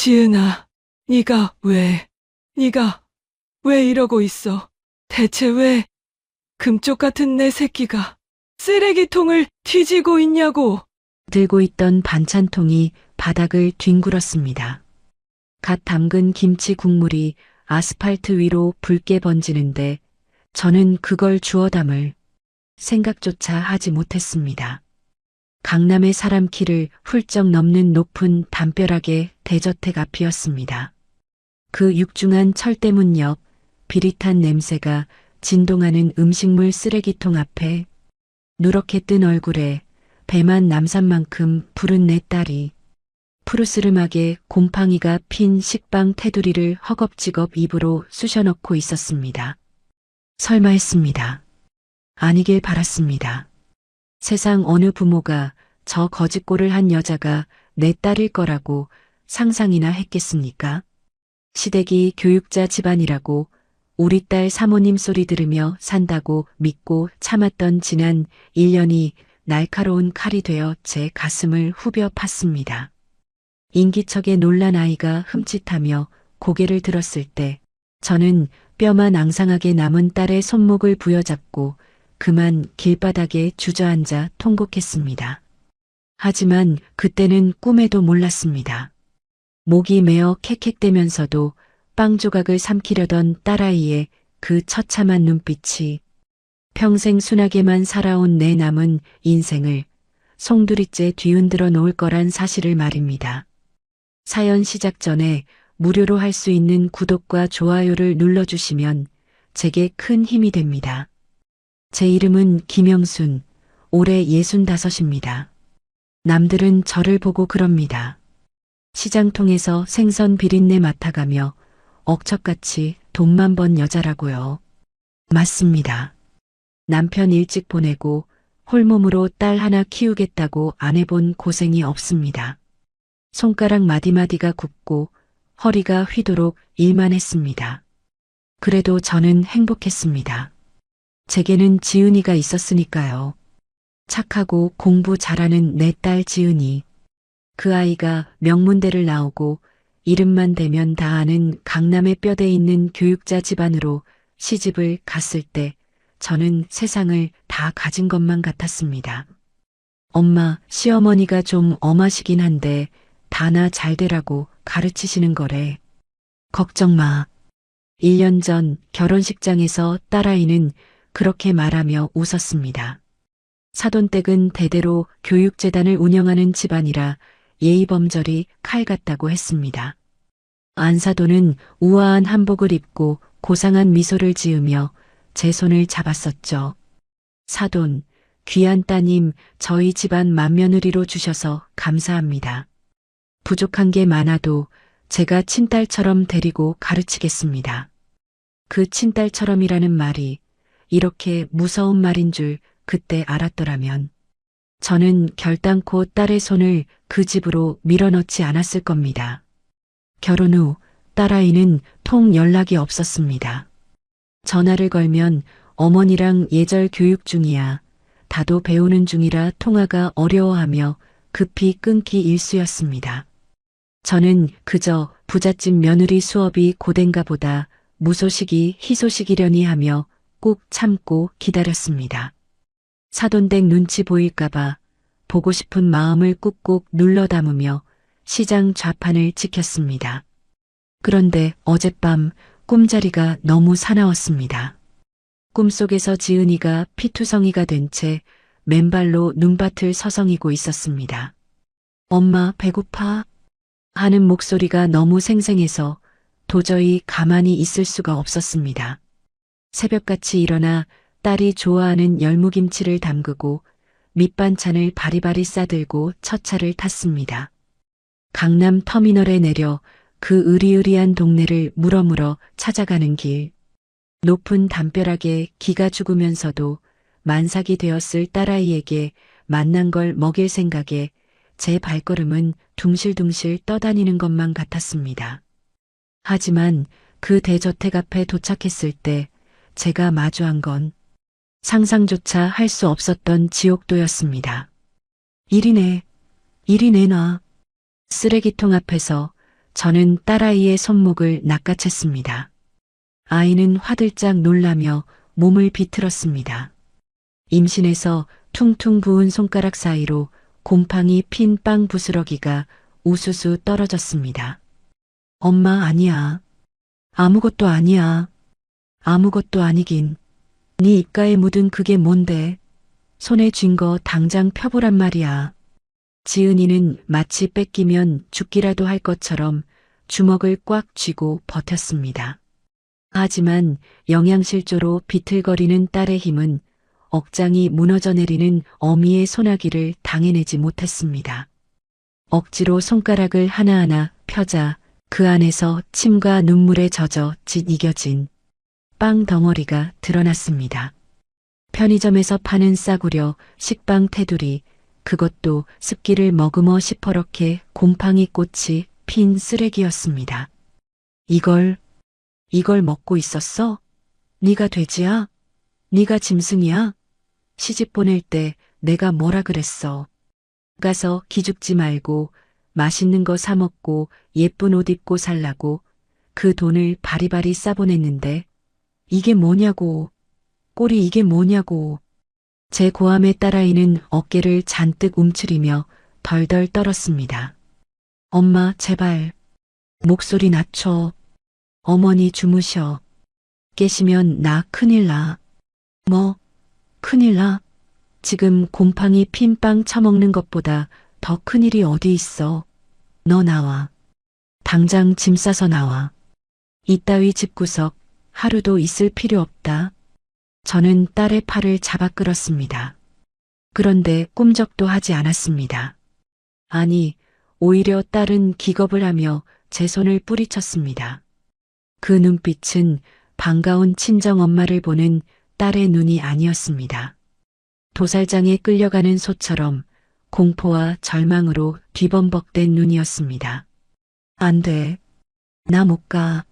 지은아, 네가 왜 이러고 있어? 대체 왜 금쪽 같은 내 새끼가 쓰레기통을 뒤지고 있냐고. 들고 있던 반찬통이 바닥을 뒹굴었습니다. 갓 담근 김치 국물이 아스팔트 위로 붉게 번지는데 저는 그걸 주워 담을 생각조차 하지 못했습니다. 강남의 사람 키를 훌쩍 넘는 높은 담벼락의 대저택 앞이었습니다. 그 육중한 철대문 옆 비릿한 냄새가 진동하는 음식물 쓰레기통 앞에 누렇게 뜬 얼굴에 배만 남산만큼 부른 내 딸이 푸르스름하게 곰팡이가 핀 식빵 테두리를 허겁지겁 입으로 쑤셔넣고 있었습니다. 설마 했습니다. 아니길 바랐습니다. 세상 어느 부모가 저 거짓골을 한 여자가 내 딸일 거라고 상상이나 했겠습니까? 시댁이 교육자 집안이라고 우리 딸 사모님 소리 들으며 산다고 믿고 참았던 지난 1년이 날카로운 칼이 되어 제 가슴을 후벼 팠습니다. 인기척에 놀란 아이가 흠칫하며 고개를 들었을 때 저는 뼈만 앙상하게 남은 딸의 손목을 부여잡고 그만 길바닥에 주저앉아 통곡했습니다. 하지만 그때는 꿈에도 몰랐습니다. 목이 메어 캑캑대면서도 빵 조각을 삼키려던 딸아이의 그 처참한 눈빛이 평생 순하게만 살아온 내 남은 인생을 송두리째 뒤흔들어 놓을 거란 사실을 말입니다. 사연 시작 전에 무료로 할 수 있는 구독과 좋아요를 눌러주시면 제게 큰 힘이 됩니다. 제 이름은 김영순, 올해 65입니다. 남들은 저를 보고 그럽니다. 시장통에서 생선 비린내 맡아가며 억척같이 돈만 번 여자라고요. 맞습니다. 남편 일찍 보내고 홀몸으로 딸 하나 키우겠다고 안 해본 고생이 없습니다. 손가락 마디마디가 굽고 허리가 휘도록 일만 했습니다. 그래도 저는 행복했습니다. 제게는 지은이가 있었으니까요. 착하고 공부 잘하는 내 딸 지은이. 그 아이가 명문대를 나오고 이름만 대면 다 아는 강남의 뼈대 있는 교육자 집안으로 시집을 갔을 때 저는 세상을 다 가진 것만 같았습니다. 엄마, 시어머니가 좀 엄하시긴 한데 다나 잘 되라고 가르치시는 거래. 걱정 마. 1년 전 결혼식장에서 딸아이는 그렇게 말하며 웃었습니다. 사돈댁은 대대로 교육재단을 운영하는 집안이라 예의범절이 칼 같다고 했습니다. 안사돈은 우아한 한복을 입고 고상한 미소를 지으며 제 손을 잡았었죠. 사돈, 귀한 따님 저희 집안 맏며느리로 주셔서 감사합니다. 부족한 게 많아도 제가 친딸처럼 데리고 가르치겠습니다. 그 친딸처럼이라는 말이 이렇게 무서운 말인 줄 그때 알았더라면 저는 결단코 딸의 손을 그 집으로 밀어넣지 않았을 겁니다. 결혼 후 딸아이는 통 연락이 없었습니다. 전화를 걸면 어머니랑 예절 교육 중이야. 다도 배우는 중이라 통화가 어려워하며 급히 끊기 일쑤였습니다. 저는 그저 부잣집 며느리 수업이 고된가 보다 무소식이 희소식이려니 하며 꾹 참고 기다렸습니다. 사돈댁 눈치 보일까봐 보고 싶은 마음을 꾹꾹 눌러 담으며 시장 좌판을 지켰습니다. 그런데 어젯밤 꿈자리가 너무 사나웠습니다. 꿈속에서 지은이가 피투성이가 된 채 맨발로 눈밭을 서성이고 있었습니다. 엄마 배고파? 하는 목소리가 너무 생생해서 도저히 가만히 있을 수가 없었습니다. 새벽같이 일어나 딸이 좋아하는 열무김치를 담그고 밑반찬을 바리바리 싸들고 첫 차를 탔습니다. 강남 터미널에 내려 그 으리으리한 동네를 물어물어 찾아가는 길. 높은 담벼락에 기가 죽으면서도 만삭이 되었을 딸아이에게 만난 걸 먹일 생각에 제 발걸음은 둥실둥실 떠다니는 것만 같았습니다. 하지만 그 대저택 앞에 도착했을 때 제가 마주한 건 상상조차 할 수 없었던 지옥도였습니다. 이리 내놔. 쓰레기통 앞에서 저는 딸아이의 손목을 낚아챘습니다. 아이는 화들짝 놀라며 몸을 비틀었습니다. 임신해서 퉁퉁 부은 손가락 사이로 곰팡이 핀 빵 부스러기가 우수수 떨어졌습니다. 엄마 아니야. 아무것도 아니야. 아무것도 아니긴. 네 입가에 묻은 그게 뭔데? 손에 쥔 거 당장 펴보란 말이야. 지은이는 마치 뺏기면 죽기라도 할 것처럼 주먹을 꽉 쥐고 버텼습니다. 하지만 영양실조로 비틀거리는 딸의 힘은 억장이 무너져 내리는 어미의 소나기를 당해내지 못했습니다. 억지로 손가락을 하나하나 펴자 그 안에서 침과 눈물에 젖어 이겨진 빵 덩어리가 드러났습니다. 편의점에서 파는 싸구려 식빵 테두리, 그것도 습기를 머금어 시퍼렇게 곰팡이 꽃이 핀 쓰레기였습니다. 이걸 먹고 있었어? 네가 돼지야? 네가 짐승이야? 시집 보낼 때 내가 뭐라 그랬어? 가서 기죽지 말고 맛있는 거 사 먹고 예쁜 옷 입고 살라고 그 돈을 바리바리 싸보냈는데 이게 뭐냐고. 꼴이 이게 뭐냐고. 제 고함의 딸아이는 어깨를 잔뜩 움츠리며 덜덜 떨었습니다. 엄마 제발 목소리 낮춰. 어머니 주무셔. 깨시면 나 큰일 나. 뭐 큰일 나? 지금 곰팡이 핀 빵 처먹는 것보다 더 큰일이 어디 있어. 너 나와. 당장 짐 싸서 나와. 이따위 집구석 하루도 있을 필요 없다. 저는 딸의 팔을 잡아 끌었습니다. 그런데 꿈쩍도 하지 않았습니다. 아니, 오히려 딸은 기겁을 하며 제 손을 뿌리쳤습니다. 그 눈빛은 반가운 친정 엄마를 보는 딸의 눈이 아니었습니다. 도살장에 끌려가는 소처럼 공포와 절망으로 뒤범벅된 눈이었습니다. 안 돼. 나 못 가.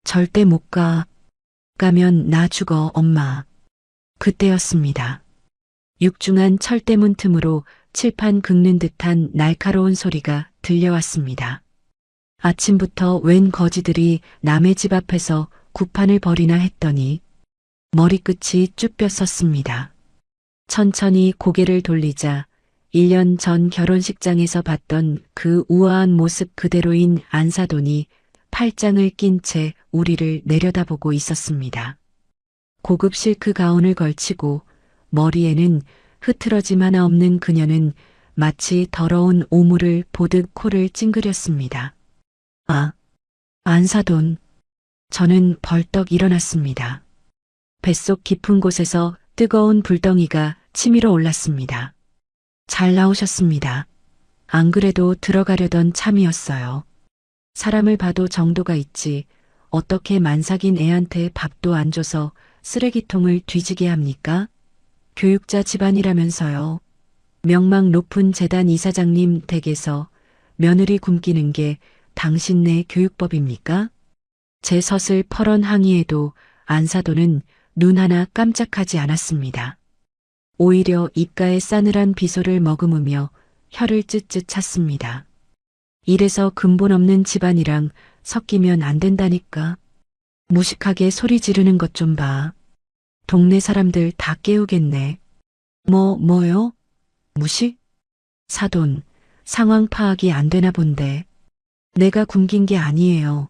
절대 못 가. 가면 나 죽어, 엄마. 그때였습니다. 육중한 철대문 틈으로 칠판 긁는 듯한 날카로운 소리가 들려왔습니다. 아침부터 웬 거지들이 남의 집 앞에서 구판을 벌이나 했더니 머리끝이 쭈뼛섰습니다. 천천히 고개를 돌리자 1년 전 결혼식장에서 봤던 그 우아한 모습 그대로인 안사돈이 팔짱을 낀 채 우리를 내려다보고 있었습니다. 고급 실크 가운을 걸치고 머리에는 흐트러짐 하나 없는 그녀는 마치 더러운 오물을 보듯 코를 찡그렸습니다. 아, 안사돈. 저는 벌떡 일어났습니다. 뱃속 깊은 곳에서 뜨거운 불덩이가 치밀어 올랐습니다. 잘 나오셨습니다. 안 그래도 들어가려던 참이었어요. 사람을 봐도 정도가 있지 어떻게 만삭인 애한테 밥도 안 줘서 쓰레기통을 뒤지게 합니까? 교육자 집안이라면서요. 명망 높은 재단 이사장님 댁에서 며느리 굶기는 게 당신네 교육법입니까? 제 섯을 펄언 항의에도 안사돈은 눈 하나 깜짝하지 않았습니다. 오히려 입가에 싸늘한 비소를 머금으며 혀를 쯧쯧 찼습니다. 이래서 근본 없는 집안이랑 섞이면 안 된다니까. 무식하게 소리 지르는 것 좀 봐. 동네 사람들 다 깨우겠네. 뭐요? 무식? 사돈, 상황 파악이 안 되나 본데. 내가 굶긴 게 아니에요.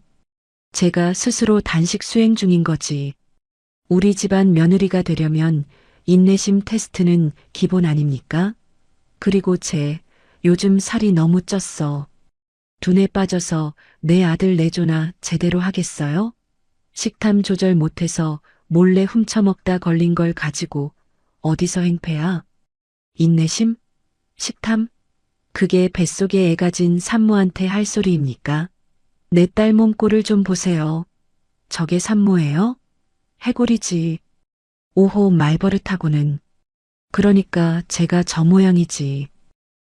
제가 스스로 단식 수행 중인 거지. 우리 집안 며느리가 되려면 인내심 테스트는 기본 아닙니까? 그리고 요즘 살이 너무 쪘어. 둔에 빠져서 내 아들 내조나 제대로 하겠어요? 식탐 조절 못해서 몰래 훔쳐먹다 걸린 걸 가지고 어디서 행패야? 인내심? 식탐? 그게 뱃속에 애가 진 산모한테 할 소리입니까? 내 딸 몸꼴을 좀 보세요. 저게 산모예요? 해골이지. 오호 말버릇하고는. 그러니까 제가 저 모양이지.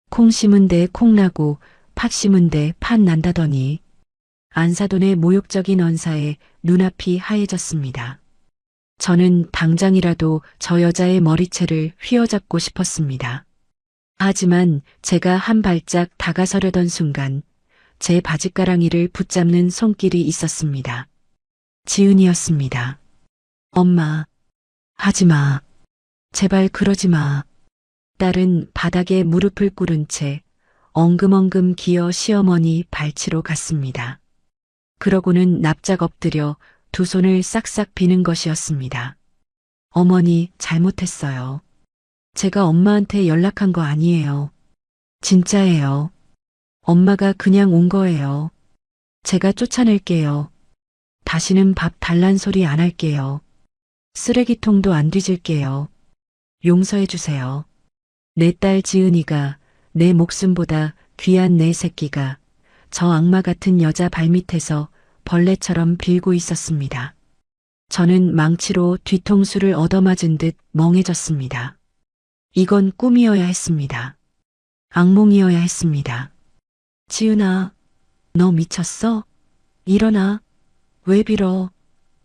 콩 심은 데 콩 나고 팥 심은 데 팥 난다더니. 안사돈의 모욕적인 언사에 눈앞이 하얘졌습니다. 저는 당장이라도 저 여자의 머리채를 휘어잡고 싶었습니다. 하지만 제가 한 발짝 다가서려던 순간 제 바짓가랑이를 붙잡는 손길이 있었습니다. 지은이었습니다. 엄마, 하지 마. 제발 그러지 마. 딸은 바닥에 무릎을 꿇은 채 엉금엉금 기어 시어머니 발치로 갔습니다. 그러고는 납작 엎드려 두 손을 싹싹 비는 것이었습니다. 어머니, 잘못했어요. 제가 엄마한테 연락한 거 아니에요. 진짜예요. 엄마가 그냥 온 거예요. 제가 쫓아낼게요. 다시는 밥 달란 소리 안 할게요. 쓰레기통도 안 뒤질게요. 용서해 주세요. 내 딸 지은이가, 내 목숨보다 귀한 내 새끼가 저 악마 같은 여자 발밑에서 벌레처럼 빌고 있었습니다. 저는 망치로 뒤통수를 얻어맞은 듯 멍해졌습니다. 이건 꿈이어야 했습니다. 악몽이어야 했습니다. 지은아, 너 미쳤어? 일어나. 왜 빌어?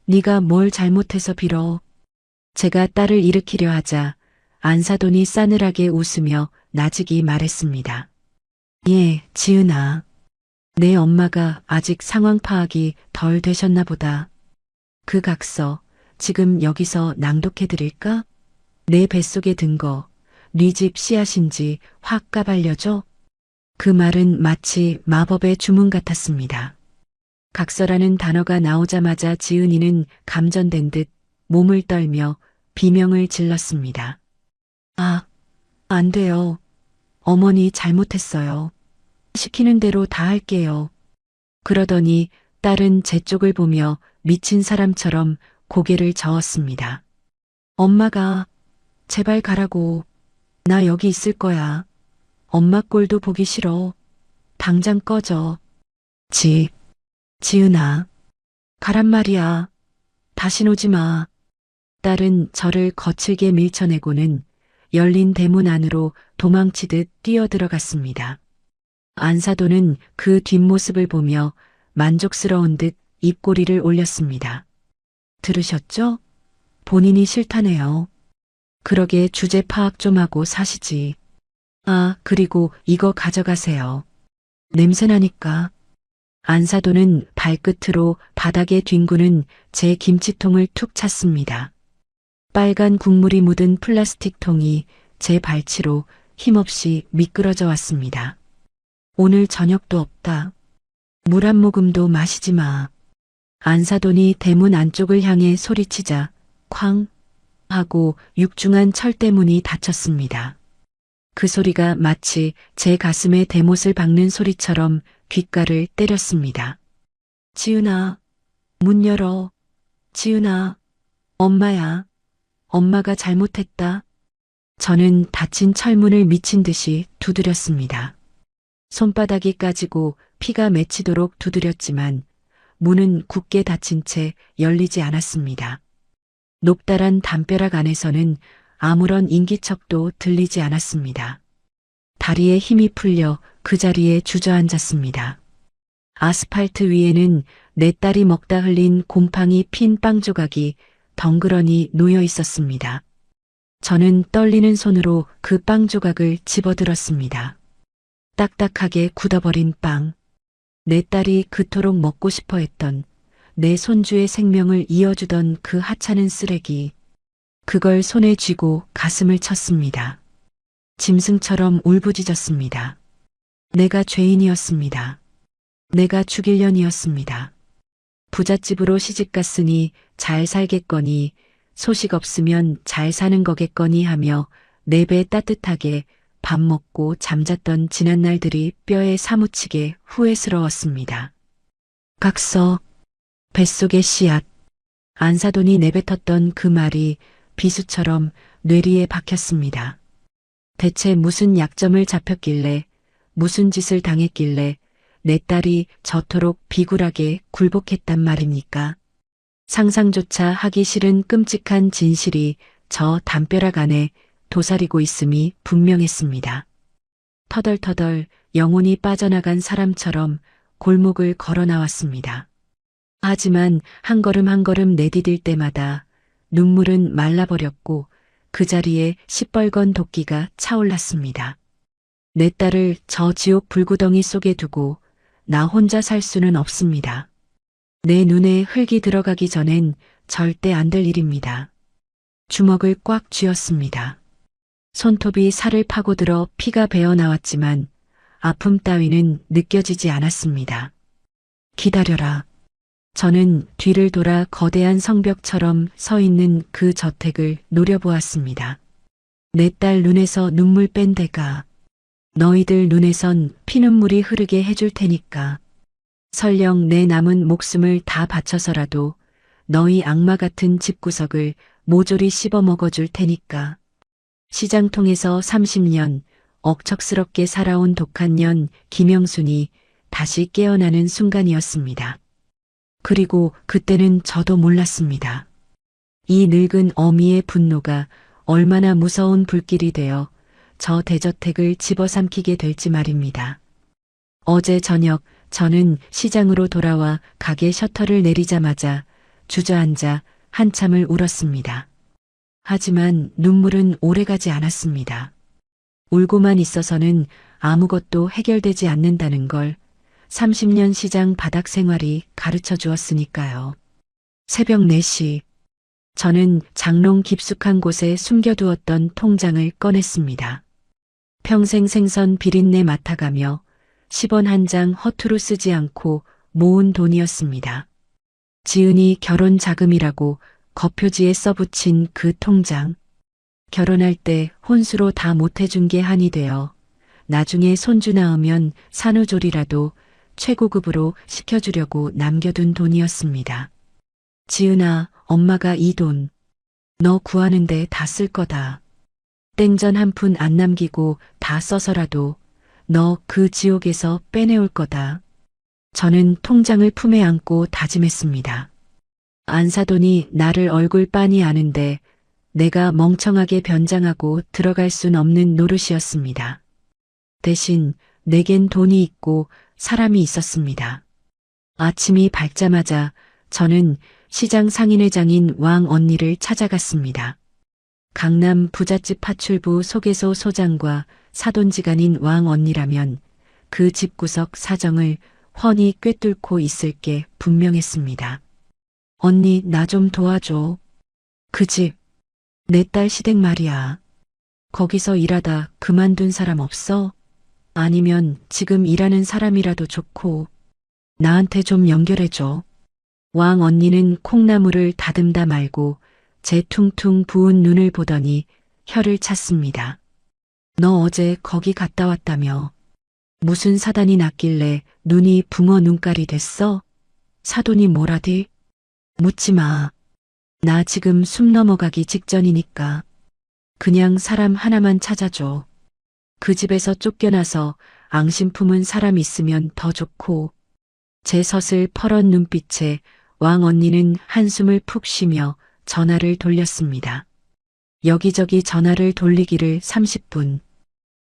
네가 뭘 잘못해서 빌어? 제가 딸을 일으키려 하자 안사돈이 싸늘하게 웃으며 나직이 말했습니다. 예, 지은아. 내 엄마가 아직 상황 파악이 덜 되셨나 보다. 그 각서 지금 여기서 낭독해 드릴까? 내 뱃속에 든 거, 네 집 씨앗인지 확 까발려줘? 그 말은 마치 마법의 주문 같았습니다. 각서라는 단어가 나오자마자 지은이는 감전된 듯 몸을 떨며 비명을 질렀습니다. 아, 안 돼요. 어머니 잘못했어요. 시키는 대로 다 할게요. 그러더니 딸은 제 쪽을 보며 미친 사람처럼 고개를 저었습니다. 엄마가, 제발 가라고. 나 여기 있을 거야. 엄마 꼴도 보기 싫어. 당장 꺼져. 지은아. 가란 말이야. 다신 오지 마. 딸은 저를 거칠게 밀쳐내고는 열린 대문 안으로 도망치듯 뛰어들어갔습니다. 안사돈은 그 뒷모습을 보며 만족스러운 듯 입꼬리를 올렸습니다. 들으셨죠? 본인이 싫다네요. 그러게 주제 파악 좀 하고 사시지. 아, 그리고 이거 가져가세요. 냄새나니까. 안사돈은 발끝으로 바닥에 뒹구는 제 김치통을 툭 찼습니다. 빨간 국물이 묻은 플라스틱 통이 제 발치로 힘없이 미끄러져 왔습니다. 오늘 저녁도 없다. 물 한 모금도 마시지 마. 안사돈이 대문 안쪽을 향해 소리치자 쾅 하고 육중한 철대문이 닫혔습니다. 그 소리가 마치 제 가슴에 대못을 박는 소리처럼 귓가를 때렸습니다. 지은아, 문 열어. 지은아, 엄마야. 엄마가 잘못했다. 저는 닫힌 철문을 미친 듯이 두드렸습니다. 손바닥이 까지고 피가 맺히도록 두드렸지만 문은 굳게 닫힌 채 열리지 않았습니다. 높다란 담벼락 안에서는 아무런 인기척도 들리지 않았습니다. 다리에 힘이 풀려 그 자리에 주저앉았습니다. 아스팔트 위에는 내 딸이 먹다 흘린 곰팡이 핀 빵 조각이 덩그러니 놓여 있었습니다. 저는 떨리는 손으로 그 빵 조각을 집어들었습니다. 딱딱하게 굳어버린 빵. 내 딸이 그토록 먹고 싶어 했던 내 손주의 생명을 이어주던 그 하찮은 쓰레기. 그걸 손에 쥐고 가슴을 쳤습니다. 짐승처럼 울부짖었습니다. 내가 죄인이었습니다. 내가 죽일 년이었습니다. 부잣집으로 시집갔으니 잘 살겠거니 소식 없으면 잘 사는 거겠거니 하며 내 배 따뜻하게 밥 먹고 잠잤던 지난 날들이 뼈에 사무치게 후회스러웠습니다. 각서, 뱃속의 씨앗. 안사돈이 내뱉었던 그 말이 비수처럼 뇌리에 박혔습니다. 대체 무슨 약점을 잡혔길래, 무슨 짓을 당했길래 내 딸이 저토록 비굴하게 굴복했단 말입니까? 상상조차 하기 싫은 끔찍한 진실이 저 담벼락 안에 도사리고 있음이 분명했습니다. 터덜터덜 영혼이 빠져나간 사람처럼 골목을 걸어 나왔습니다. 하지만 한 걸음 한 걸음 내디딜 때마다 눈물은 말라버렸고 그 자리에 시뻘건 도끼가 차올랐습니다. 내 딸을 저 지옥 불구덩이 속에 두고 나 혼자 살 수는 없습니다. 내 눈에 흙이 들어가기 전엔 절대 안 될 일입니다. 주먹을 꽉 쥐었습니다. 손톱이 살을 파고들어 피가 배어 나왔지만 아픔 따위는 느껴지지 않았습니다. 기다려라. 저는 뒤를 돌아 거대한 성벽처럼 서 있는 그 저택을 노려보았습니다. 내 딸 눈에서 눈물 뺀 데가 너희들 눈에선 피눈물이 흐르게 해줄 테니까. 설령 내 남은 목숨을 다 바쳐서라도 너희 악마 같은 집구석을 모조리 씹어 먹어줄 테니까. 시장통에서 30년 억척스럽게 살아온 독한 년 김영순이 다시 깨어나는 순간이었습니다. 그리고 그때는 저도 몰랐습니다. 이 늙은 어미의 분노가 얼마나 무서운 불길이 되어 저 대저택을 집어삼키게 될지 말입니다. 어제 저녁 저는 시장으로 돌아와 가게 셔터를 내리자마자 주저앉아 한참을 울었습니다. 하지만 눈물은 오래가지 않았습니다. 울고만 있어서는 아무것도 해결되지 않는다는 걸 30년 시장 바닥 생활이 가르쳐 주었으니까요. 새벽 4시, 저는 장롱 깊숙한 곳에 숨겨두었던 통장을 꺼냈습니다. 평생 생선 비린내 맡아가며 10원 한 장 허투루 쓰지 않고 모은 돈이었습니다. 지은이 결혼 자금이라고 겉표지에 써붙인 그 통장. 결혼할 때 혼수로 다 못해준 게 한이 되어 나중에 손주 낳으면 산후조리라도 최고급으로 시켜주려고 남겨둔 돈이었습니다. 지은아, 엄마가 이 돈 너 구하는데 다 쓸 거다. 땡전 한 푼 안 남기고 다 써서라도 너 그 지옥에서 빼내올 거다. 저는 통장을 품에 안고 다짐했습니다. 안사돈이 나를 얼굴 빤히 아는데 내가 멍청하게 변장하고 들어갈 순 없는 노릇이었습니다. 대신 내겐 돈이 있고 사람이 있었습니다. 아침이 밝자마자 저는 시장 상인회장인 왕 언니를 찾아갔습니다. 강남 부잣집 파출부 소개소 소장과 사돈지간인 왕 언니라면 그 집구석 사정을 훤히 꿰뚫고 있을 게 분명했습니다. 언니, 나 좀 도와줘. 그 집, 내 딸 시댁 말이야. 거기서 일하다 그만둔 사람 없어? 아니면 지금 일하는 사람이라도 좋고 나한테 좀 연결해줘. 왕 언니는 콩나물을 다듬다 말고 제 퉁퉁 부은 눈을 보더니 혀를 찼습니다. 너 어제 거기 갔다 왔다며. 무슨 사단이 났길래 눈이 붕어 눈깔이 됐어? 사돈이 뭐라디? 묻지 마. 나 지금 숨 넘어가기 직전이니까. 그냥 사람 하나만 찾아줘. 그 집에서 쫓겨나서 앙심 품은 사람 있으면 더 좋고. 제 서슬 퍼런 눈빛에 왕 언니는 한숨을 푹 쉬며 전화를 돌렸습니다. 여기저기 전화를 돌리기를 30분.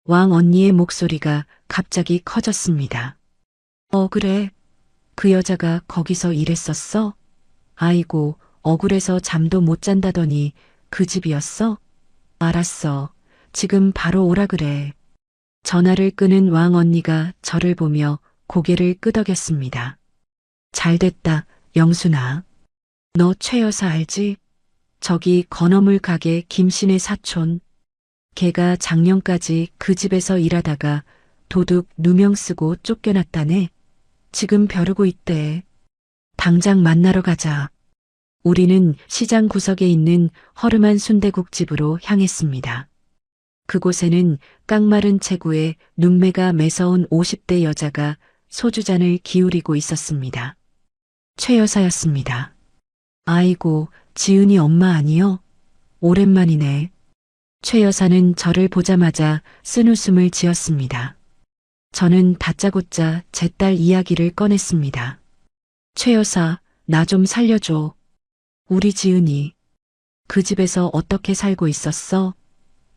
왕 언니의 목소리가 갑자기 커졌습니다. 그래. 그 여자가 거기서 일했었어? 아이고, 억울해서 잠도 못 잔다더니 그 집이었어? 알았어. 지금 바로 오라 그래. 전화를 끊은 왕 언니가 저를 보며 고개를 끄덕였습니다. 잘됐다, 영순아. 너 최 여사 알지? 저기 건어물 가게 김씨네 사촌. 걔가 작년까지 그 집에서 일하다가 도둑 누명 쓰고 쫓겨났다네. 지금 벼르고 있대. 당장 만나러 가자. 우리는 시장 구석에 있는 허름한 순대국집으로 향했습니다. 그곳에는 깡마른 체구에 눈매가 매서운 50대 여자가 소주잔을 기울이고 있었습니다. 최 여사였습니다. 아이고, 지은이 엄마 아니여? 오랜만이네. 최 여사는 저를 보자마자 쓴웃음을 지었습니다. 저는 다짜고짜 제 딸 이야기를 꺼냈습니다. 최 여사, 나 좀 살려줘. 우리 지은이 그 집에서 어떻게 살고 있었어?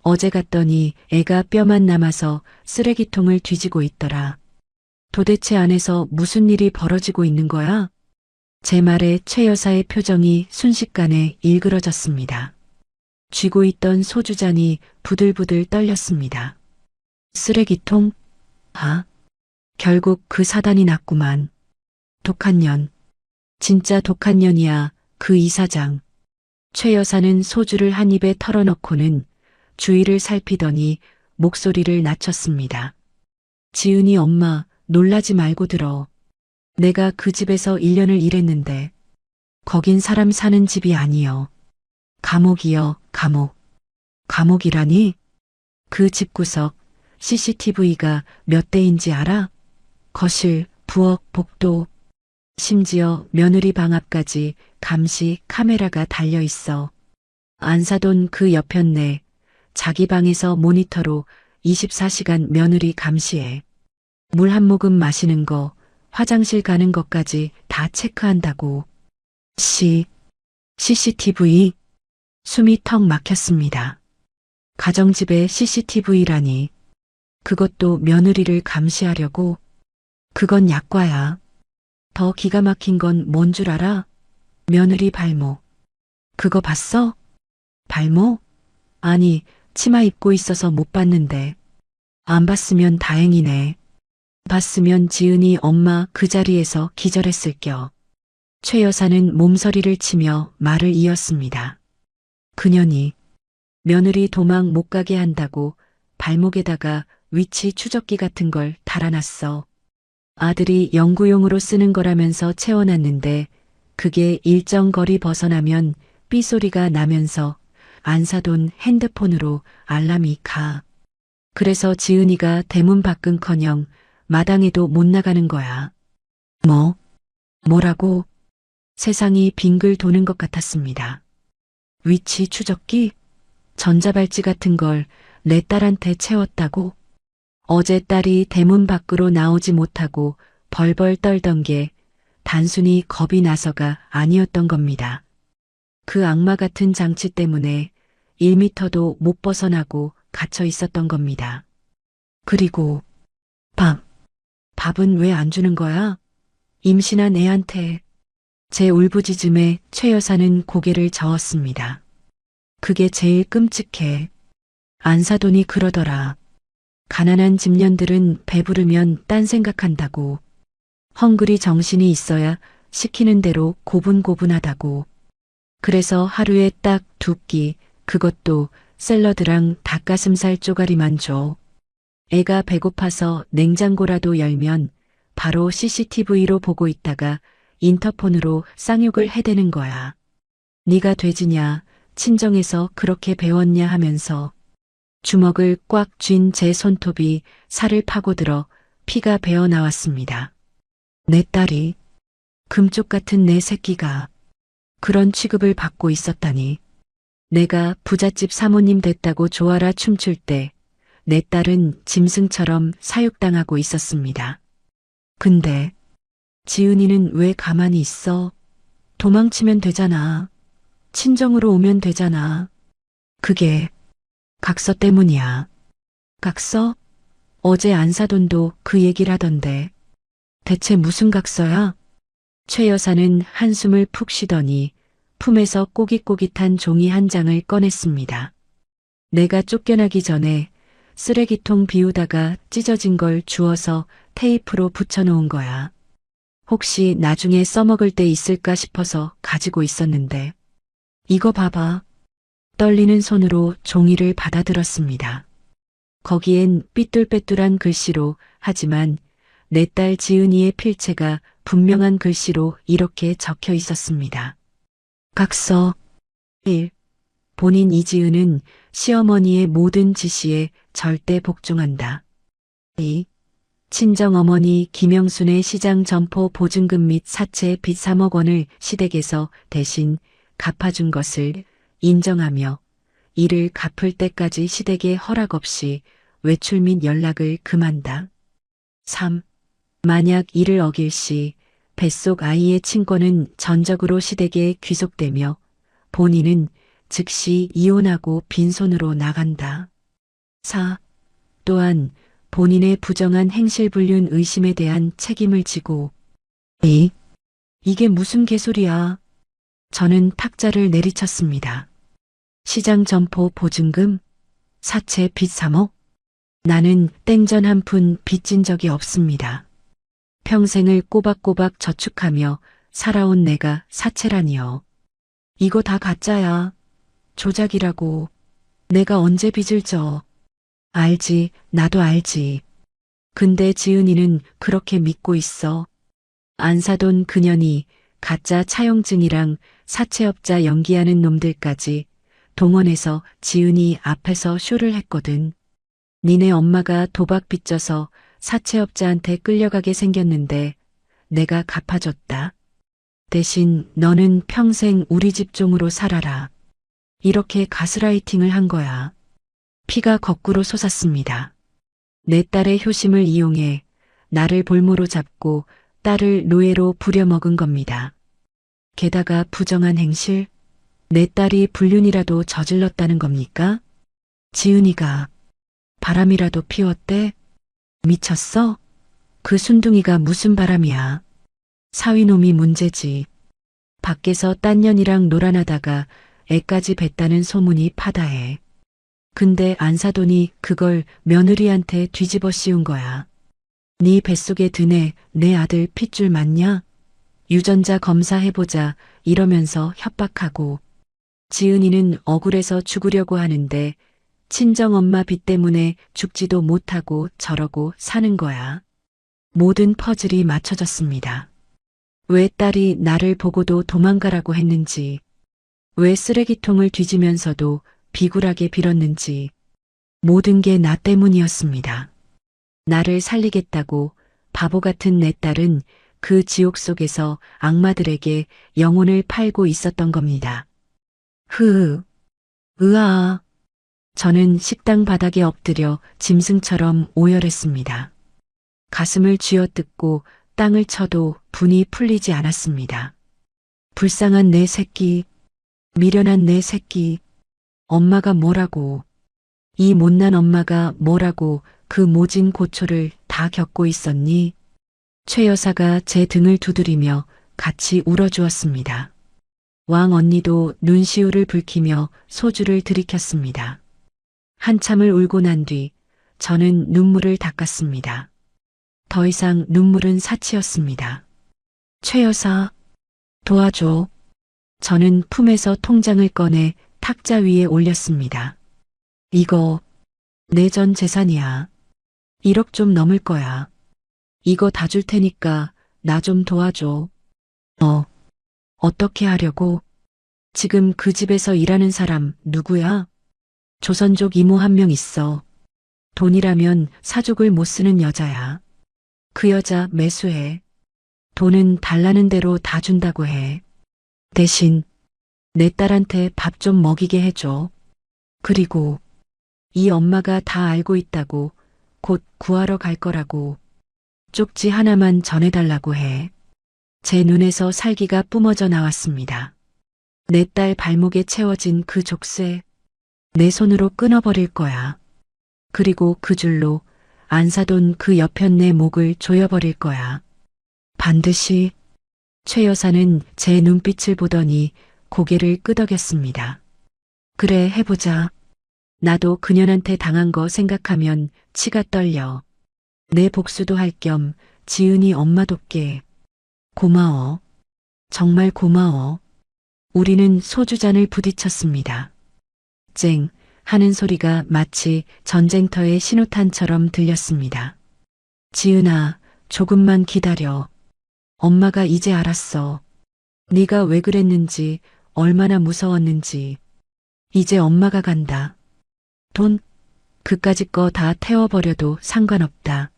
어제 갔더니 애가 뼈만 남아서 쓰레기통을 뒤지고 있더라. 도대체 안에서 무슨 일이 벌어지고 있는 거야? 제 말에 최 여사의 표정이 순식간에 일그러졌습니다. 쥐고 있던 소주잔이 부들부들 떨렸습니다. 쓰레기통? 아? 결국 그 사단이 났구만. 독한 년. 진짜 독한 년이야, 그 이사장. 최 여사는 소주를 한 입에 털어넣고는 주위를 살피더니 목소리를 낮췄습니다. 지은이 엄마, 놀라지 말고 들어. 내가 그 집에서 1년을 일했는데 거긴 사람 사는 집이 아니여. 감옥이여, 감옥. 감옥이라니? 그 집구석 CCTV가 몇 대인지 알아? 거실, 부엌, 복도, 심지어 며느리 방 앞까지 감시 카메라가 달려 있어. 안사돈 그 옆편네 자기 방에서 모니터로 24시간 며느리 감시해. 물 한 모금 마시는 거, 화장실 가는 것까지 다 체크한다고. CCTV? 숨이 턱 막혔습니다. 가정집에 CCTV라니. 그것도 며느리를 감시하려고? 그건 약과야. 더 기가 막힌 건 뭔 줄 알아? 며느리 발목. 그거 봤어? 발목? 아니, 치마 입고 있어서 못 봤는데. 안 봤으면 다행이네. 봤으면 지은이 엄마 그 자리에서 기절했을겨. 최 여사는 몸서리를 치며 말을 이었습니다. 그년이 며느리 도망 못 가게 한다고 발목에다가 위치 추적기 같은 걸 달아놨어. 아들이 연구용으로 쓰는 거라면서 채워놨는데 그게 일정 거리 벗어나면 삐소리가 나면서 안사돈 핸드폰으로 알람이 가. 그래서 지은이가 대문 밖은커녕 마당에도 못 나가는 거야. 뭐라고? 세상이 빙글 도는 것 같았습니다. 위치 추적기? 전자발찌 같은 걸 내 딸한테 채웠다고? 어제 딸이 대문 밖으로 나오지 못하고 벌벌 떨던 게 단순히 겁이 나서가 아니었던 겁니다. 그 악마 같은 장치 때문에 1미터도 못 벗어나고 갇혀 있었던 겁니다. 그리고 밥은 왜 안 주는 거야? 임신한 애한테. 제 울부짖음에 최 여사는 고개를 저었습니다. 그게 제일 끔찍해. 안사돈이 그러더라. 가난한 집년들은 배부르면 딴 생각한다고. 헝그리 정신이 있어야 시키는 대로 고분고분하다고. 그래서 하루에 딱 2끼, 그것도 샐러드랑 닭가슴살 쪼가리만 줘. 애가 배고파서 냉장고라도 열면 바로 CCTV로 보고 있다가 인터폰으로 쌍욕을 해대는 거야. 네가 돼지냐, 친정에서 그렇게 배웠냐 하면서. 주먹을 꽉 쥔 제 손톱이 살을 파고들어 피가 배어 나왔습니다. 내 딸이, 금쪽 같은 내 새끼가 그런 취급을 받고 있었다니. 내가 부잣집 사모님 됐다고 좋아라 춤출 때 내 딸은 짐승처럼 사육당하고 있었습니다. 근데 지은이는 왜 가만히 있어? 도망치면 되잖아. 친정으로 오면 되잖아. 그게 각서 때문이야. 각서? 어제 안사돈도 그 얘기를 하던데. 대체 무슨 각서야? 최 여사는 한숨을 푹 쉬더니 품에서 꼬깃꼬깃한 종이 한 장을 꺼냈습니다. 내가 쫓겨나기 전에 쓰레기통 비우다가 찢어진 걸 주워서 테이프로 붙여놓은 거야. 혹시 나중에 써먹을 때 있을까 싶어서 가지고 있었는데. 이거 봐봐. 떨리는 손으로 종이를 받아들었습니다. 거기엔 삐뚤빼뚤한 글씨로, 하지만 내 딸 지은이의 필체가 분명한 글씨로 이렇게 적혀 있었습니다. 각서 1. 본인 이지은은 시어머니의 모든 지시에 절대 복종한다. 2. 친정어머니 김영순의 시장 점포 보증금 및 사채 빚 3억 원을 시댁에서 대신 갚아준 것을 인정하며 이를 갚을 때까지 시댁의 허락 없이 외출 및 연락을 금한다. 3. 만약 이를 어길 시 뱃속 아이의 친권은 전적으로 시댁에 귀속되며 본인은 즉시 이혼하고 빈손으로 나간다. 4. 또한 본인의 부정한 행실불륜 의심에 대한 책임을 지고. 2. 이게 무슨 개소리야. 저는 탁자를 내리쳤습니다. 시장 점포 보증금? 사채 빚 3억? 나는 땡전 한 푼 빚진 적이 없습니다. 평생을 꼬박꼬박 저축하며 살아온 내가 사채라니요. 이거 다 가짜야. 조작이라고. 내가 언제 빚을 져. 알지, 나도 알지. 근데 지은이는 그렇게 믿고 있어. 안 사돈 그년이 가짜 차용증이랑 사채업자 연기하는 놈들까지 동원해서 지은이 앞에서 쇼를 했거든. 니네 엄마가 도박 빚져서 사채업자한테 끌려가게 생겼는데 내가 갚아줬다. 대신 너는 평생 우리 집 종으로 살아라. 이렇게 가스라이팅을 한 거야. 피가 거꾸로 솟았습니다. 내 딸의 효심을 이용해 나를 볼모로 잡고 딸을 노예로 부려먹은 겁니다. 게다가 부정한 행실? 내 딸이 불륜이라도 저질렀다는 겁니까? 지은이가 바람이라도 피웠대? 미쳤어? 그 순둥이가 무슨 바람이야. 사위놈이 문제지. 밖에서 딴 년이랑 놀아나다가 애까지 뱉다는 소문이 파다해. 근데 안사돈이 그걸 며느리한테 뒤집어 씌운 거야. 네 뱃속에 드네 내 아들 핏줄 맞냐? 유전자 검사해보자 이러면서 협박하고. 지은이는 억울해서 죽으려고 하는데 친정엄마 빚 때문에 죽지도 못하고 저러고 사는 거야. 모든 퍼즐이 맞춰졌습니다. 왜 딸이 나를 보고도 도망가라고 했는지, 왜 쓰레기통을 뒤지면서도 비굴하게 빌었는지, 모든 게 나 때문이었습니다. 나를 살리겠다고 바보 같은 내 딸은 그 지옥 속에서 악마들에게 영혼을 팔고 있었던 겁니다. 으아. 저는 식당 바닥에 엎드려 짐승처럼 오열했습니다. 가슴을 쥐어뜯고 땅을 쳐도 분이 풀리지 않았습니다. 불쌍한 내 새끼, 미련한 내 새끼, 엄마가 뭐라고, 이 못난 엄마가 뭐라고 그 모진 고초를 다 겪고 있었니? 최 여사가 제 등을 두드리며 같이 울어주었습니다. 왕 언니도 눈시울을 붉히며 소주를 들이켰습니다. 한참을 울고 난 뒤 저는 눈물을 닦았습니다. 더 이상 눈물은 사치였습니다. 최 여사, 도와줘. 저는 품에서 통장을 꺼내 탁자 위에 올렸습니다. 이거 내 전 재산이야. 1억 좀 넘을 거야. 이거 다 줄 테니까 나 좀 도와줘. 어떻게 하려고? 지금 그 집에서 일하는 사람 누구야? 조선족 이모 한 명 있어. 돈이라면 사족을 못 쓰는 여자야. 그 여자 매수해. 돈은 달라는 대로 다 준다고 해. 대신 내 딸한테 밥 좀 먹이게 해줘. 그리고 이 엄마가 다 알고 있다고, 곧 구하러 갈 거라고 쪽지 하나만 전해달라고 해. 제 눈에서 살기가 뿜어져 나왔습니다. 내 딸 발목에 채워진 그 족쇄, 내 손으로 끊어버릴 거야. 그리고 그 줄로 안 사돈 그 여편 내 목을 조여버릴 거야. 반드시. 최 여사는 제 눈빛을 보더니 고개를 끄덕였습니다. 그래, 해보자. 나도 그년한테 당한 거 생각하면 치가 떨려. 내 복수도 할 겸 지은이 엄마 돕게. 고마워. 정말 고마워. 우리는 소주잔을 부딪혔습니다. 쨍 하는 소리가 마치 전쟁터의 신호탄처럼 들렸습니다. 지은아, 조금만 기다려. 엄마가 이제 알았어. 네가 왜 그랬는지, 얼마나 무서웠는지. 이제 엄마가 간다. 돈, 그까짓 거 다 태워버려도 상관없다.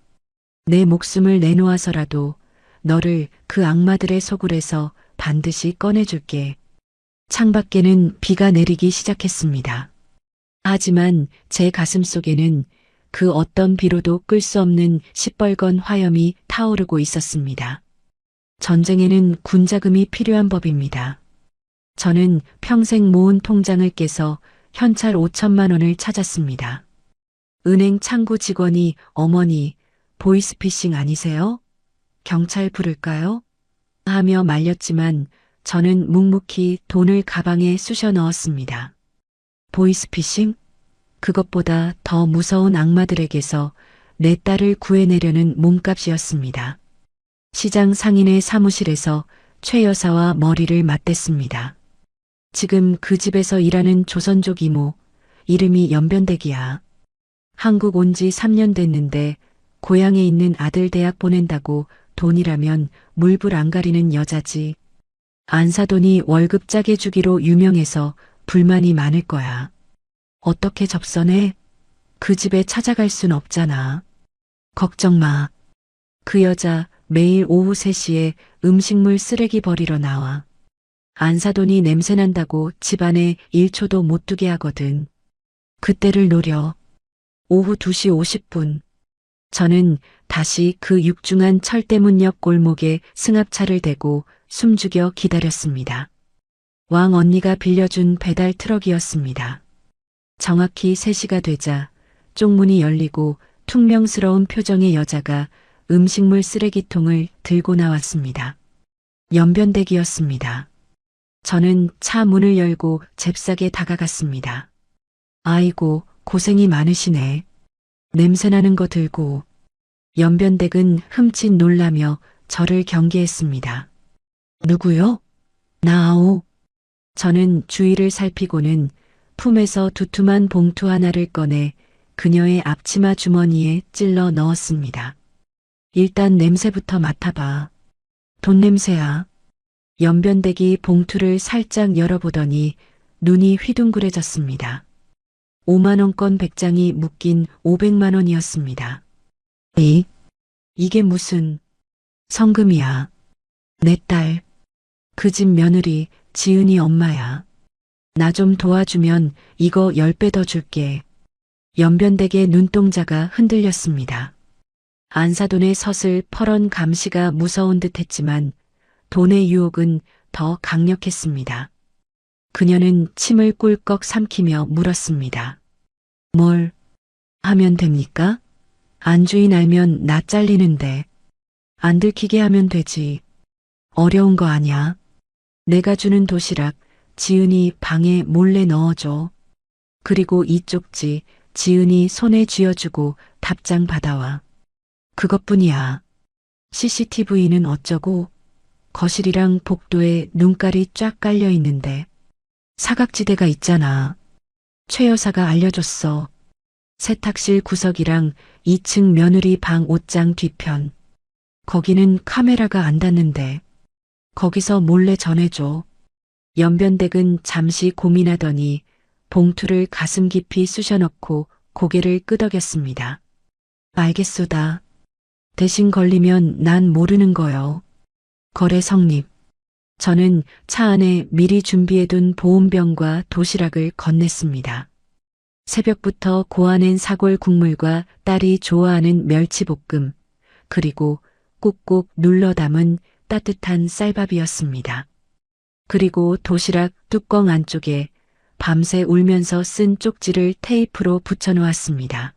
내 목숨을 내놓아서라도 너를 그 악마들의 소굴에서 반드시 꺼내줄게. 창밖에는 비가 내리기 시작했습니다. 하지만 제 가슴 속에는 그 어떤 비로도 끌 수 없는 시뻘건 화염이 타오르고 있었습니다. 전쟁에는 군자금이 필요한 법입니다. 저는 평생 모은 통장을 깨서 현찰 5천만 원을 찾았습니다. 은행 창구 직원이 어머니, 보이스피싱 아니세요? 경찰 부를까요? 하며 말렸지만 저는 묵묵히 돈을 가방에 쑤셔 넣었습니다. 보이스피싱? 그것보다 더 무서운 악마들에게서 내 딸을 구해내려는 몸값이었습니다. 시장 상인의 사무실에서 최 여사와 머리를 맞댔습니다. 지금 그 집에서 일하는 조선족 이모, 이름이 연변댁이야. 한국 온 지 3년 됐는데 고향에 있는 아들 대학 보낸다고 돈이라면 물불 안 가리는 여자지. 안사돈이 월급 짜게 주기로 유명해서 불만이 많을 거야. 어떻게 접선해? 그 집에 찾아갈 순 없잖아. 걱정 마. 그 여자 매일 오후 3시에 음식물 쓰레기 버리러 나와. 안사돈이 냄새난다고 집안에 1초도 못 두게 하거든. 그때를 노려. 오후 2시 50분. 저는 다시 그 육중한 철대문역 골목에 승합차를 대고 숨죽여 기다렸습니다. 왕 언니가 빌려준 배달 트럭이었습니다. 정확히 3시가 되자 쪽문이 열리고 퉁명스러운 표정의 여자가 음식물 쓰레기통을 들고 나왔습니다. 연변댁이었습니다. 저는 차 문을 열고 잽싸게 다가갔습니다. 아이고, 고생이 많으시네. 냄새나는 거 들고. 연변댁은 흠칫 놀라며 저를 경계했습니다. 누구요? 나아오. 저는 주위를 살피고는 품에서 두툼한 봉투 하나를 꺼내 그녀의 앞치마 주머니에 찔러 넣었습니다. 일단 냄새부터 맡아봐. 돈 냄새야. 연변댁이 봉투를 살짝 열어보더니 눈이 휘둥그레졌습니다. 5만원권 100장이 묶인 500만원이었습니다. 이게 무슨 성금이야. 내 딸. 그 집 며느리 지은이 엄마야. 나 좀 도와주면 이거 10배 더 줄게. 연변댁의 눈동자가 흔들렸습니다. 안사돈의 서슬 퍼런 감시가 무서운 듯 했지만 돈의 유혹은 더 강력했습니다. 그녀는 침을 꿀꺽 삼키며 물었습니다. 뭘 하면 됩니까? 안주인 알면 나 잘리는데. 안 들키게 하면 되지. 어려운 거 아냐. 내가 주는 도시락 지은이 방에 몰래 넣어줘. 그리고 이 쪽지 지은이 손에 쥐어주고 답장 받아와. 그것뿐이야. CCTV는 어쩌고? 거실이랑 복도에 눈깔이 쫙 깔려 있는데. 사각지대가 있잖아. 최 여사가 알려줬어. 세탁실 구석이랑 2층 며느리 방 옷장 뒤편. 거기는 카메라가 안 닿는데. 거기서 몰래 전해줘. 연변댁은 잠시 고민하더니 봉투를 가슴 깊이 쑤셔넣고 고개를 끄덕였습니다. 알겠소다. 대신 걸리면 난 모르는 거요. 거래 성립. 저는 차 안에 미리 준비해둔 보온병과 도시락을 건넸습니다. 새벽부터 고아낸 사골 국물과 딸이 좋아하는 멸치볶음, 그리고 꾹꾹 눌러 담은 따뜻한 쌀밥이었습니다. 그리고 도시락 뚜껑 안쪽에 밤새 울면서 쓴 쪽지를 테이프로 붙여놓았습니다.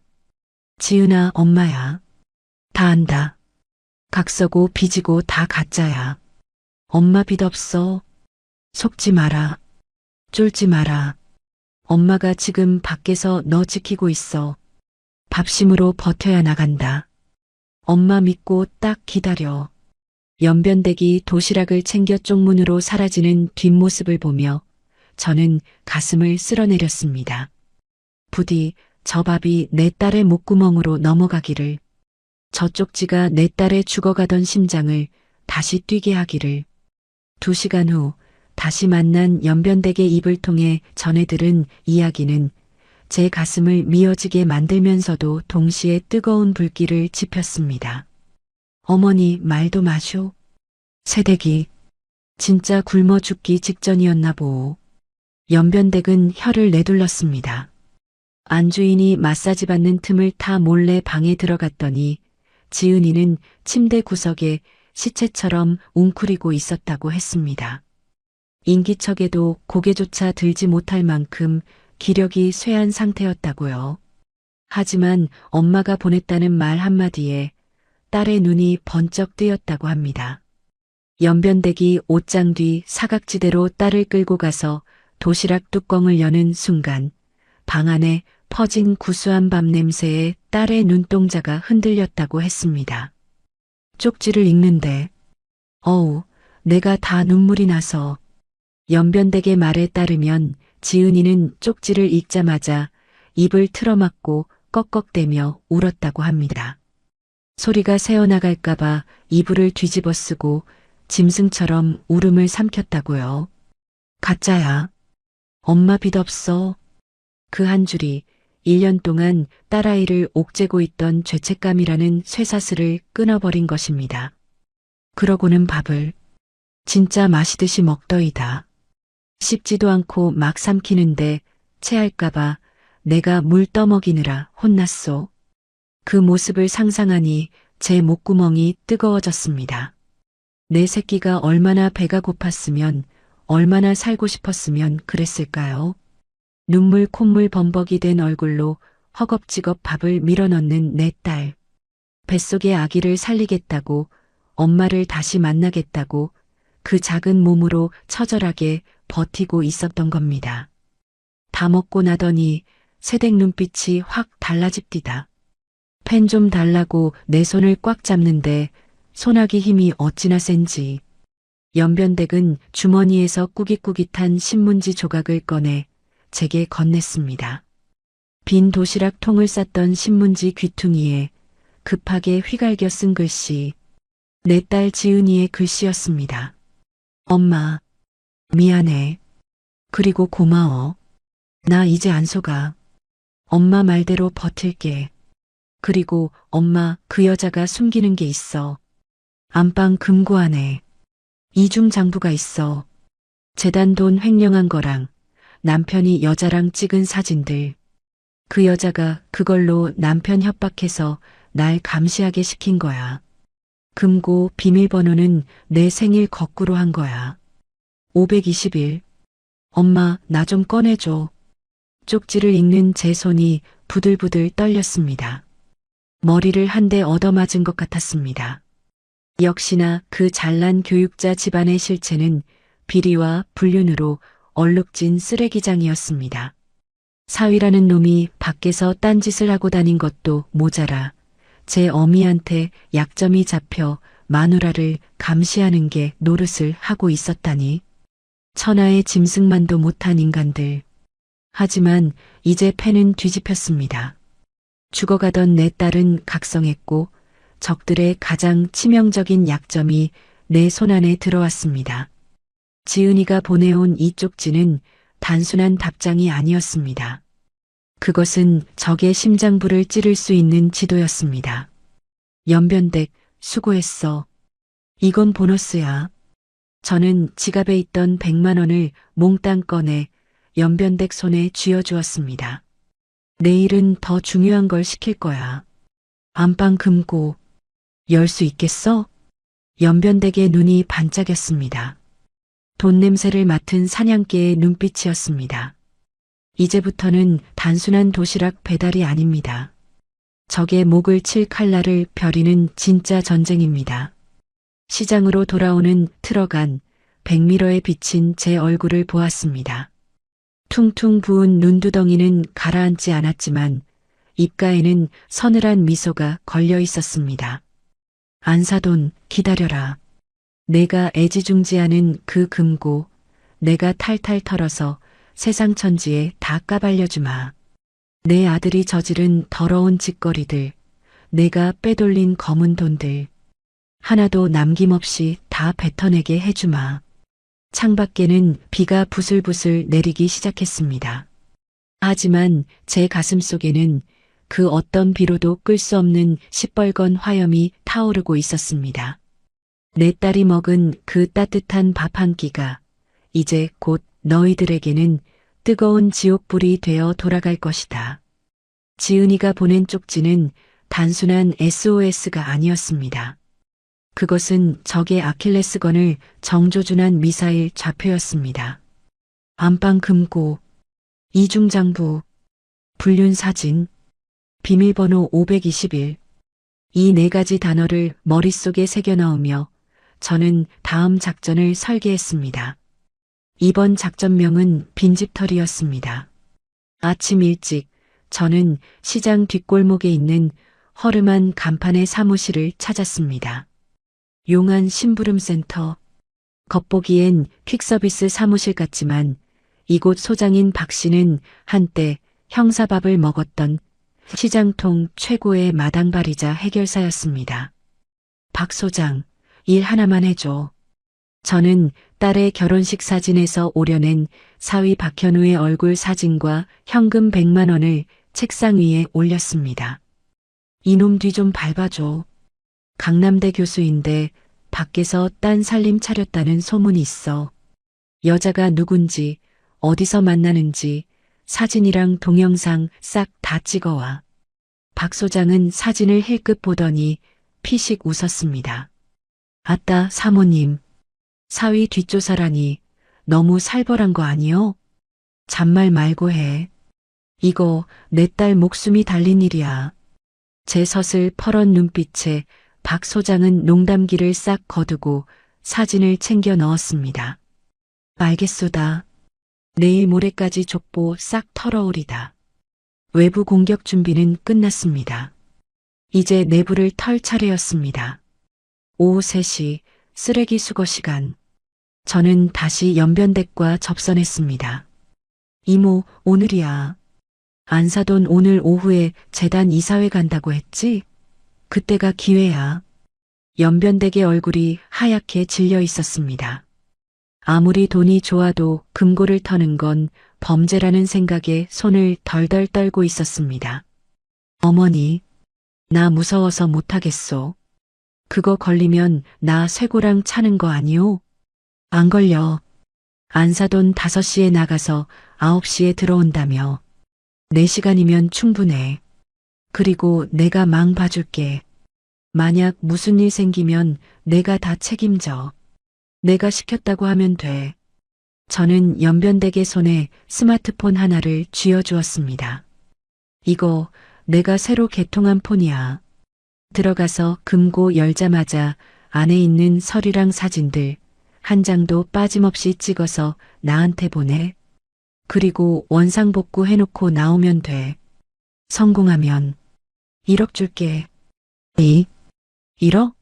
지은아, 엄마야. 다 안다. 각서고 빚이고 다 가짜야. 엄마 빚 없어. 속지 마라. 쫄지 마라. 엄마가 지금 밖에서 너 지키고 있어. 밥심으로 버텨야 나간다. 엄마 믿고 딱 기다려. 연변댁이 도시락을 챙겨 쪽문으로 사라지는 뒷모습을 보며 저는 가슴을 쓸어내렸습니다. 부디 저 밥이 내 딸의 목구멍으로 넘어가기를, 저 쪽지가 내 딸의 죽어가던 심장을 다시 뛰게 하기를. 2시간 후 다시 만난 연변댁의 입을 통해 전해 들은 이야기는 제 가슴을 미어지게 만들면서도 동시에 뜨거운 불길을 지폈습니다. 어머니 말도 마쇼. 새댁이 진짜 굶어 죽기 직전이었나 보오. 연변댁은 혀를 내둘렀습니다. 안주인이 마사지 받는 틈을 타 몰래 방에 들어갔더니 지은이는 침대 구석에 시체처럼 웅크리고 있었다고 했습니다. 인기척에도 고개조차 들지 못할 만큼 기력이 쇠한 상태였다고요. 하지만 엄마가 보냈다는 말 한마디에 딸의 눈이 번쩍 뜨였다고 합니다. 연변댁이 옷장 뒤 사각지대로 딸을 끌고 가서 도시락 뚜껑을 여는 순간 방 안에 퍼진 구수한 밥 냄새에 딸의 눈동자가 흔들렸다고 했습니다. 쪽지를 읽는데 어우, 내가 다 눈물이 나서. 연변댁의 말에 따르면 지은이는 쪽지를 읽자마자 입을 틀어막고 꺽꺽대며 울었다고 합니다. 소리가 새어나갈까봐 이불을 뒤집어 쓰고 짐승처럼 울음을 삼켰다고요. 가짜야. 엄마 빚 없어. 그 한 줄이 1년 동안 딸아이를 옥죄고 있던 죄책감이라는 쇠사슬을 끊어버린 것입니다. 그러고는 밥을 진짜 마시듯이 먹더이다. 씹지도 않고 막 삼키는데 체할까봐 내가 물 떠먹이느라 혼났소. 그 모습을 상상하니 제 목구멍이 뜨거워졌습니다. 내 새끼가 얼마나 배가 고팠으면, 얼마나 살고 싶었으면 그랬을까요? 눈물 콧물 범벅이 된 얼굴로 허겁지겁 밥을 밀어넣는 내 딸. 뱃속의 아기를 살리겠다고, 엄마를 다시 만나겠다고 그 작은 몸으로 처절하게 버티고 있었던 겁니다. 다 먹고 나더니 새댁 눈빛이 확 달라집디다. 펜 좀 달라고 내 손을 꽉 잡는데 손아귀 힘이 어찌나 센지. 연변댁은 주머니에서 꾸깃꾸깃한 신문지 조각을 꺼내 제게 건넸습니다. 빈 도시락 통을 쌌던 신문지 귀퉁이에 급하게 휘갈겨 쓴 글씨. 내 딸 지은이의 글씨였습니다. 엄마, 미안해. 그리고 고마워. 나 이제 안 속아. 엄마 말대로 버틸게. 그리고 엄마, 그 여자가 숨기는 게 있어. 안방 금고 안에 이중 장부가 있어. 재단 돈 횡령한 거랑 남편이 여자랑 찍은 사진들. 그 여자가 그걸로 남편 협박해서 날 감시하게 시킨 거야. 금고 비밀번호는 내 생일 거꾸로 한 거야. 521. 엄마, 나 좀 꺼내줘. 쪽지를 읽는 제 손이 부들부들 떨렸습니다. 머리를 한 대 얻어맞은 것 같았습니다. 역시나 그 잘난 교육자 집안의 실체는 비리와 불륜으로 얼룩진 쓰레기장이었습니다. 사위라는 놈이 밖에서 딴짓을 하고 다닌 것도 모자라 제 어미한테 약점이 잡혀 마누라를 감시하는 게 노릇을 하고 있었다니. 천하의 짐승만도 못한 인간들. 하지만 이제 패는 뒤집혔습니다. 죽어가던 내 딸은 각성했고 적들의 가장 치명적인 약점이 내 손안에 들어왔습니다. 지은이가 보내온 이 쪽지는 단순한 답장이 아니었습니다. 그것은 적의 심장부를 찌를 수 있는 지도였습니다. 연변댁, 수고했어. 이건 보너스야. 저는 지갑에 있던 100만 원을 몽땅 꺼내 연변댁 손에 쥐어주었습니다. 내일은 더 중요한 걸 시킬 거야. 안방 금고 열 수 있겠어? 연변댁의 눈이 반짝였습니다. 돈 냄새를 맡은 사냥개의 눈빛이었습니다. 이제부터는 단순한 도시락 배달이 아닙니다. 적의 목을 칠 칼날을 벼리는 진짜 전쟁입니다. 시장으로 돌아오는 트럭 안 백미러에 비친 제 얼굴을 보았습니다. 퉁퉁 부은 눈두덩이는 가라앉지 않았지만 입가에는 서늘한 미소가 걸려 있었습니다. 안사돈, 기다려라. 내가 애지중지하는 그 금고, 내가 탈탈 털어서 세상 천지에 다 까발려주마. 내 아들이 저지른 더러운 짓거리들, 내가 빼돌린 검은 돈들, 하나도 남김없이 다 뱉어내게 해주마. 창밖에는 비가 부슬부슬 내리기 시작했습니다. 하지만 제 가슴 속에는 그 어떤 비로도 끌 수 없는 시뻘건 화염이 타오르고 있었습니다. 내 딸이 먹은 그 따뜻한 밥 한 끼가 이제 곧 너희들에게는 뜨거운 지옥불이 되어 돌아갈 것이다. 지은이가 보낸 쪽지는 단순한 SOS가 아니었습니다. 그것은 적의 아킬레스건을 정조준한 미사일 좌표였습니다. 안방 금고, 이중장부, 불륜 사진, 비밀번호 521. 이 네 가지 단어를 머릿속에 새겨 넣으며 저는 다음 작전을 설계했습니다. 이번 작전명은 빈집털이였습니다. 아침 일찍 저는 시장 뒷골목에 있는 허름한 간판의 사무실을 찾았습니다. 용안 심부름센터. 겉보기엔 퀵서비스 사무실 같지만 이곳 소장인 박 씨는 한때 형사밥을 먹었던 시장통 최고의 마당발이자 해결사였습니다. 박 소장, 일 하나만 해줘. 저는 딸의 결혼식 사진에서 오려낸 사위 박현우의 얼굴 사진과 현금 100만 원을 책상 위에 올렸습니다. 이놈 뒤 좀 밟아줘. 강남대 교수인데 밖에서 딴 살림 차렸다는 소문이 있어. 여자가 누군지, 어디서 만나는지 사진이랑 동영상 싹 다 찍어와. 박 소장은 사진을 힐끗 보더니 피식 웃었습니다. 아따, 사모님. 사위 뒷조사라니 너무 살벌한 거 아니요? 잔말 말고 해. 이거 내 딸 목숨이 달린 일이야. 제 서슬 퍼런 눈빛에 박 소장은 농담기를 싹 거두고 사진을 챙겨 넣었습니다. 알겠소다. 내일 모레까지 족보 싹 털어오리다. 외부 공격 준비는 끝났습니다. 이제 내부를 털 차례였습니다. 오후 3시 쓰레기 수거 시간. 저는 다시 연변댁과 접선했습니다. 이모, 오늘이야. 안사돈 오늘 오후에 재단 이사회 간다고 했지? 그때가 기회야. 연변댁의 얼굴이 하얗게 질려 있었습니다. 아무리 돈이 좋아도 금고를 터는 건 범죄라는 생각에 손을 덜덜 떨고 있었습니다. 어머니, 나 무서워서 못하겠소. 그거 걸리면 나 쇠고랑 차는 거 아니오? 안 걸려. 안사돈 5시에 나가서 9시에 들어온다며. 4시간이면 충분해. 그리고 내가 망 봐줄게. 만약 무슨 일 생기면 내가 다 책임져. 내가 시켰다고 하면 돼. 저는 연변댁의 손에 스마트폰 하나를 쥐어주었습니다. 이거 내가 새로 개통한 폰이야. 들어가서 금고 열자마자 안에 있는 서류랑 사진들 한 장도 빠짐없이 찍어서 나한테 보내. 그리고 원상복구 해놓고 나오면 돼. 성공하면 1억 줄게. 1억?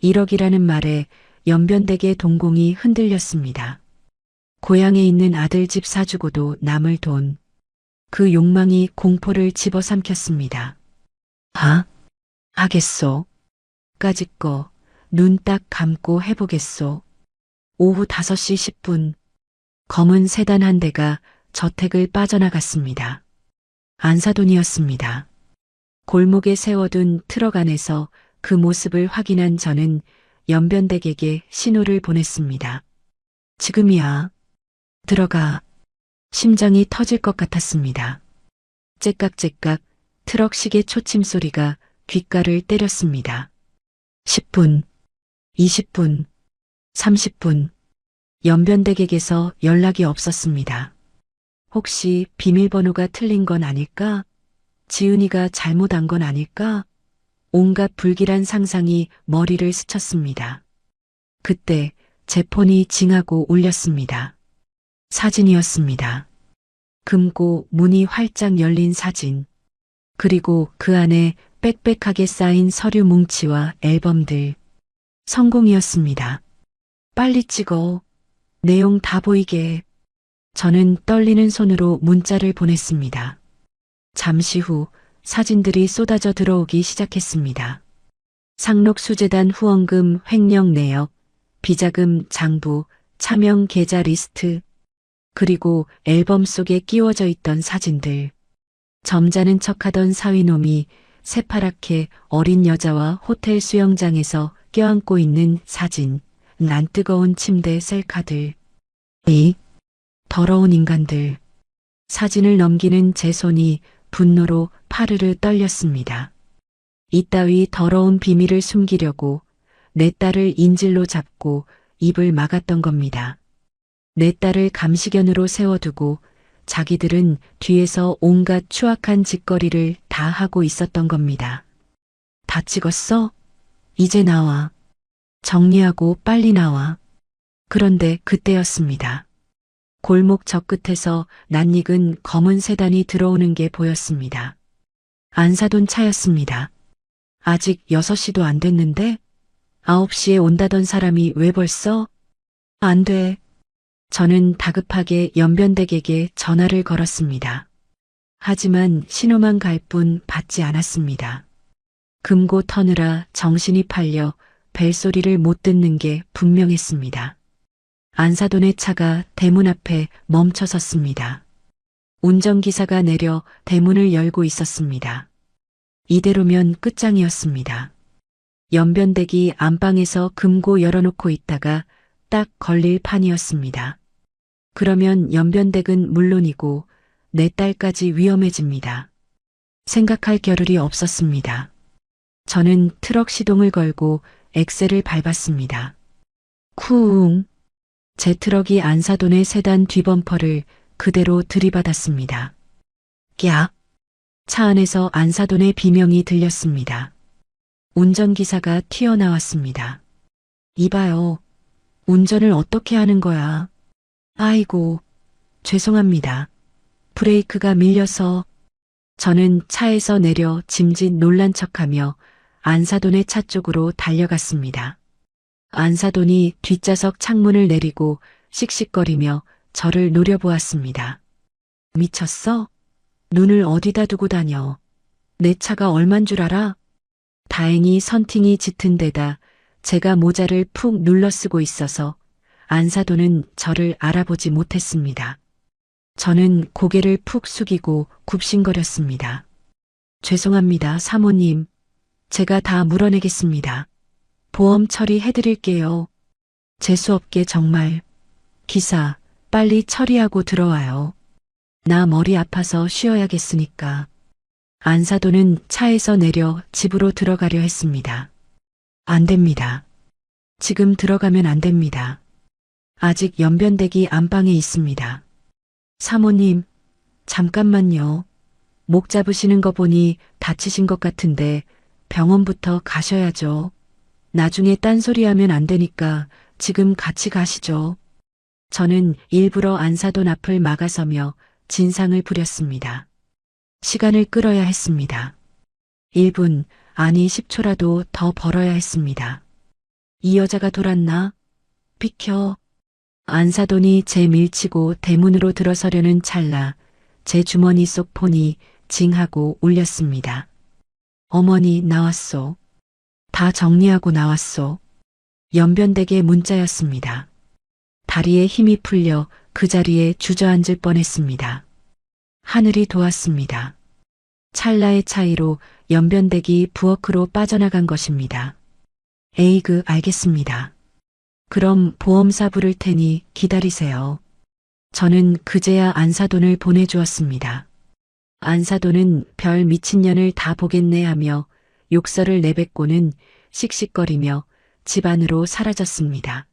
1억이라는 말에 연변댁의 동공이 흔들렸습니다. 고향에 있는 아들 집 사주고도 남을 돈. 그 욕망이 공포를 집어삼켰습니다. 하겠소. 까짓거 눈 딱 감고 해보겠소. 오후 5시 10분 검은 세단 한 대가 저택을 빠져나갔습니다. 안사돈이었습니다. 골목에 세워둔 트럭 안에서 그 모습을 확인한 저는 연변댁에게 신호를 보냈습니다. 지금이야. 들어가. 심장이 터질 것 같았습니다. 째깍째깍 트럭 시계 초침 소리가 귓가를 때렸습니다. 10분, 20분, 30분. 연변댁에게서 연락이 없었습니다. 혹시 비밀번호가 틀린 건 아닐까? 지은이가 잘못한 건 아닐까? 온갖 불길한 상상이 머리를 스쳤습니다. 그때 제 폰이 징하고 울렸습니다. 사진이었습니다. 금고 문이 활짝 열린 사진. 그리고 그 안에 빽빽하게 쌓인 서류 뭉치와 앨범들. 성공이었습니다. 빨리 찍어. 내용 다 보이게. 저는 떨리는 손으로 문자를 보냈습니다. 잠시 후 사진들이 쏟아져 들어오기 시작했습니다. 상록수재단 후원금 횡령 내역, 비자금 장부, 차명 계좌 리스트, 그리고 앨범 속에 끼워져 있던 사진들. 점잖은 척하던 사위놈이 새파랗게 어린 여자와 호텔 수영장에서 껴안고 있는 사진, 난 뜨거운 침대 셀카들. 더러운 인간들. 사진을 넘기는 제 손이 분노로 파르르 떨렸습니다. 이따위 더러운 비밀을 숨기려고 내 딸을 인질로 잡고 입을 막았던 겁니다. 내 딸을 감시견으로 세워두고 자기들은 뒤에서 온갖 추악한 짓거리를 다 하고 있었던 겁니다. 다 찍었어? 이제 나와. 정리하고 빨리 나와. 그런데 그때였습니다. 골목 저 끝에서 낯익은 검은 세단이 들어오는 게 보였습니다. 안사돈 차였습니다. 아직 6시도 안 됐는데? 9시에 온다던 사람이 왜 벌써? 안 돼. 저는 다급하게 연변댁에게 전화를 걸었습니다. 하지만 신호만 갈 뿐 받지 않았습니다. 금고 터느라 정신이 팔려 벨소리를 못 듣는 게 분명했습니다. 안사돈의 차가 대문 앞에 멈춰 섰습니다. 운전기사가 내려 대문을 열고 있었습니다. 이대로면 끝장이었습니다. 연변댁이 안방에서 금고 열어놓고 있다가 딱 걸릴 판이었습니다. 그러면 연변댁은 물론이고 내 딸까지 위험해집니다. 생각할 겨를이 없었습니다. 저는 트럭 시동을 걸고 엑셀을 밟았습니다. 쿵! 제 트럭이 안사돈의 세단 뒤범퍼를 그대로 들이받았습니다. 꺄! 차 안에서 안사돈의 비명이 들렸습니다. 운전기사가 튀어나왔습니다. 이봐요. 운전을 어떻게 하는 거야? 아이고, 죄송합니다. 브레이크가 밀려서. 저는 차에서 내려 짐짓 놀란 척하며 안사돈의 차 쪽으로 달려갔습니다. 안사돈이 뒷좌석 창문을 내리고 씩씩거리며 저를 노려보았습니다. 미쳤어? 눈을 어디다 두고 다녀? 내 차가 얼만 줄 알아? 다행히 선팅이 짙은 데다 제가 모자를 푹 눌러 쓰고 있어서 안사돈은 저를 알아보지 못했습니다. 저는 고개를 푹 숙이고 굽신거렸습니다. 죄송합니다, 사모님. 제가 다 물어내겠습니다. 보험 처리해드릴게요. 재수없게 정말. 기사, 빨리 처리하고 들어와요. 나 머리 아파서 쉬어야겠으니까. 안사돈은 차에서 내려 집으로 들어가려 했습니다. 안 됩니다. 지금 들어가면 안 됩니다. 아직 연변댁이 안방에 있습니다. 사모님, 잠깐만요. 목 잡으시는 거 보니 다치신 것 같은데 병원부터 가셔야죠. 나중에 딴소리하면 안 되니까 지금 같이 가시죠. 저는 일부러 안사돈 앞을 막아서며 진상을 부렸습니다. 시간을 끌어야 했습니다. 1분, 아니 10초라도 더 벌어야 했습니다. 이 여자가 돌았나? 비켜. 안사돈이 제 밀치고 대문으로 들어서려는 찰나 제 주머니 속 폰이 징하고 울렸습니다. 어머니 나왔소. 다 정리하고 나왔소. 연변댁의 문자였습니다. 다리에 힘이 풀려 그 자리에 주저앉을 뻔했습니다. 하늘이 도왔습니다. 찰나의 차이로 연변댁이 부엌으로 빠져나간 것입니다. 에이그 알겠습니다. 그럼 보험사 부를 테니 기다리세요. 저는 그제야 안사돈을 보내주었습니다. 안사돈은 별 미친년을 다 보겠네 하며 욕설을 내뱉고는 씩씩거리며 집 안으로 사라졌습니다.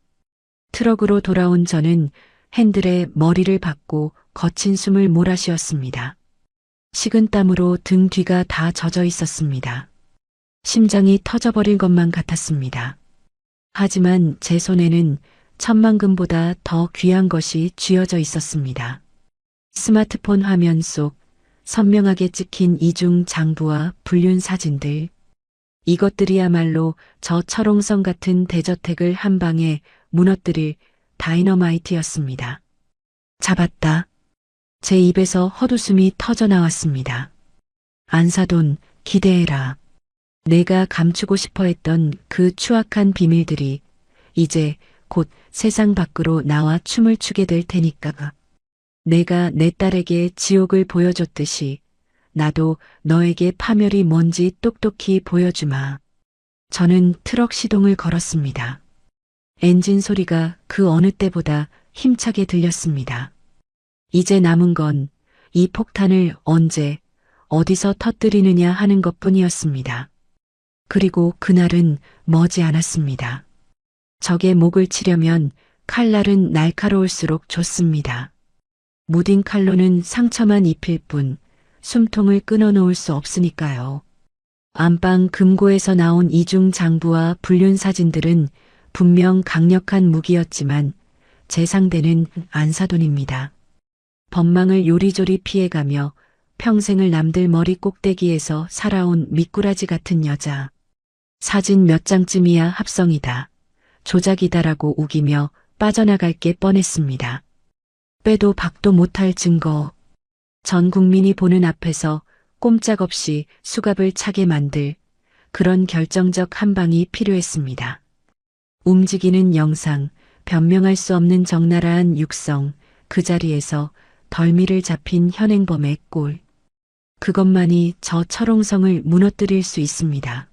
트럭으로 돌아온 저는 핸들에 머리를 박고 거친 숨을 몰아쉬었습니다. 식은땀으로 등 뒤가 다 젖어 있었습니다. 심장이 터져버릴 것만 같았습니다. 하지만 제 손에는 천만금보다 더 귀한 것이 쥐어져 있었습니다. 스마트폰 화면 속 선명하게 찍힌 이중 장부와 불륜 사진들. 이것들이야말로 저 철옹성 같은 대저택을 한 방에 무너뜨릴 다이너마이트였습니다. 잡았다. 제 입에서 헛웃음이 터져 나왔습니다. 안사돈, 기대해라. 내가 감추고 싶어 했던 그 추악한 비밀들이 이제 곧 세상 밖으로 나와 춤을 추게 될 테니까. 내가 내 딸에게 지옥을 보여줬듯이 나도 너에게 파멸이 뭔지 똑똑히 보여주마. 저는 트럭 시동을 걸었습니다. 엔진 소리가 그 어느 때보다 힘차게 들렸습니다. 이제 남은 건 이 폭탄을 언제, 어디서 터뜨리느냐 하는 것뿐이었습니다. 그리고 그날은 머지 않았습니다. 적의 목을 치려면 칼날은 날카로울수록 좋습니다. 무딘 칼로는 상처만 입힐 뿐 숨통을 끊어놓을 수 없으니까요. 안방 금고에서 나온 이중 장부와 불륜 사진들은 분명 강력한 무기였지만 제 상대는 안사돈입니다. 법망을 요리조리 피해가며 평생을 남들 머리 꼭대기에서 살아온 미꾸라지 같은 여자. 사진 몇 장쯤이야 합성이다. 조작이다라고 우기며 빠져나갈 게 뻔했습니다. 빼도 박도 못할 증거. 전 국민이 보는 앞에서 꼼짝없이 수갑을 차게 만들 그런 결정적 한 방이 필요했습니다. 움직이는 영상, 변명할 수 없는 적나라한 육성, 그 자리에서 덜미를 잡힌 현행범의 꼴. 그것만이 저 철옹성을 무너뜨릴 수 있습니다.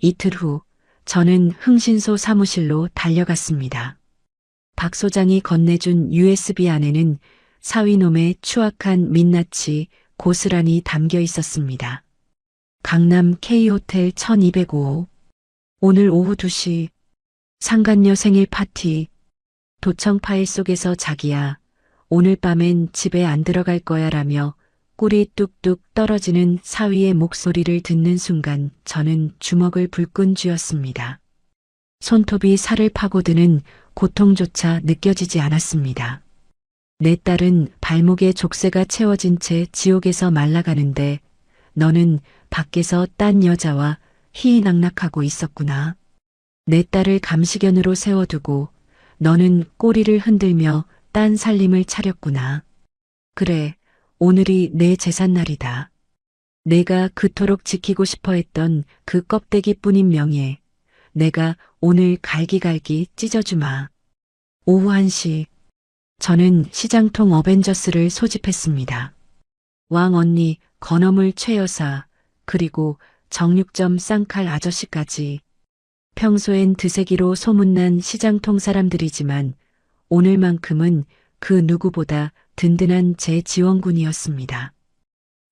이틀 후 저는 흥신소 사무실로 달려갔습니다. 박 소장이 건네준 USB 안에는 사위놈의 추악한 민낯이 고스란히 담겨 있었습니다. 강남 K호텔 1205. 오늘 오후 2시. 상간녀 생일 파티. 도청 파일 속에서 자기야, 오늘 밤엔 집에 안 들어갈 거야 라며 꿀이 뚝뚝 떨어지는 사위의 목소리를 듣는 순간 저는 주먹을 불끈 쥐었습니다. 손톱이 살을 파고드는 고통조차 느껴지지 않았습니다. 내 딸은 발목에 족쇄가 채워진 채 지옥에서 말라가는데 너는 밖에서 딴 여자와 희희낙낙하고 있었구나. 내 딸을 감시견으로 세워두고 너는 꼬리를 흔들며 딴 살림을 차렸구나. 그래, 오늘이 내 제삿날이다. 내가 그토록 지키고 싶어 했던 그 껍데기뿐인 명예, 내가 오늘 갈기갈기 찢어주마. 오후 1시, 저는 시장통 어벤져스를 소집했습니다. 왕 언니, 건어물 최 여사, 그리고 정육점 쌍칼 아저씨까지. 평소엔 드세기로 소문난 시장통 사람들이지만 오늘만큼은 그 누구보다 든든한 제 지원군이었습니다.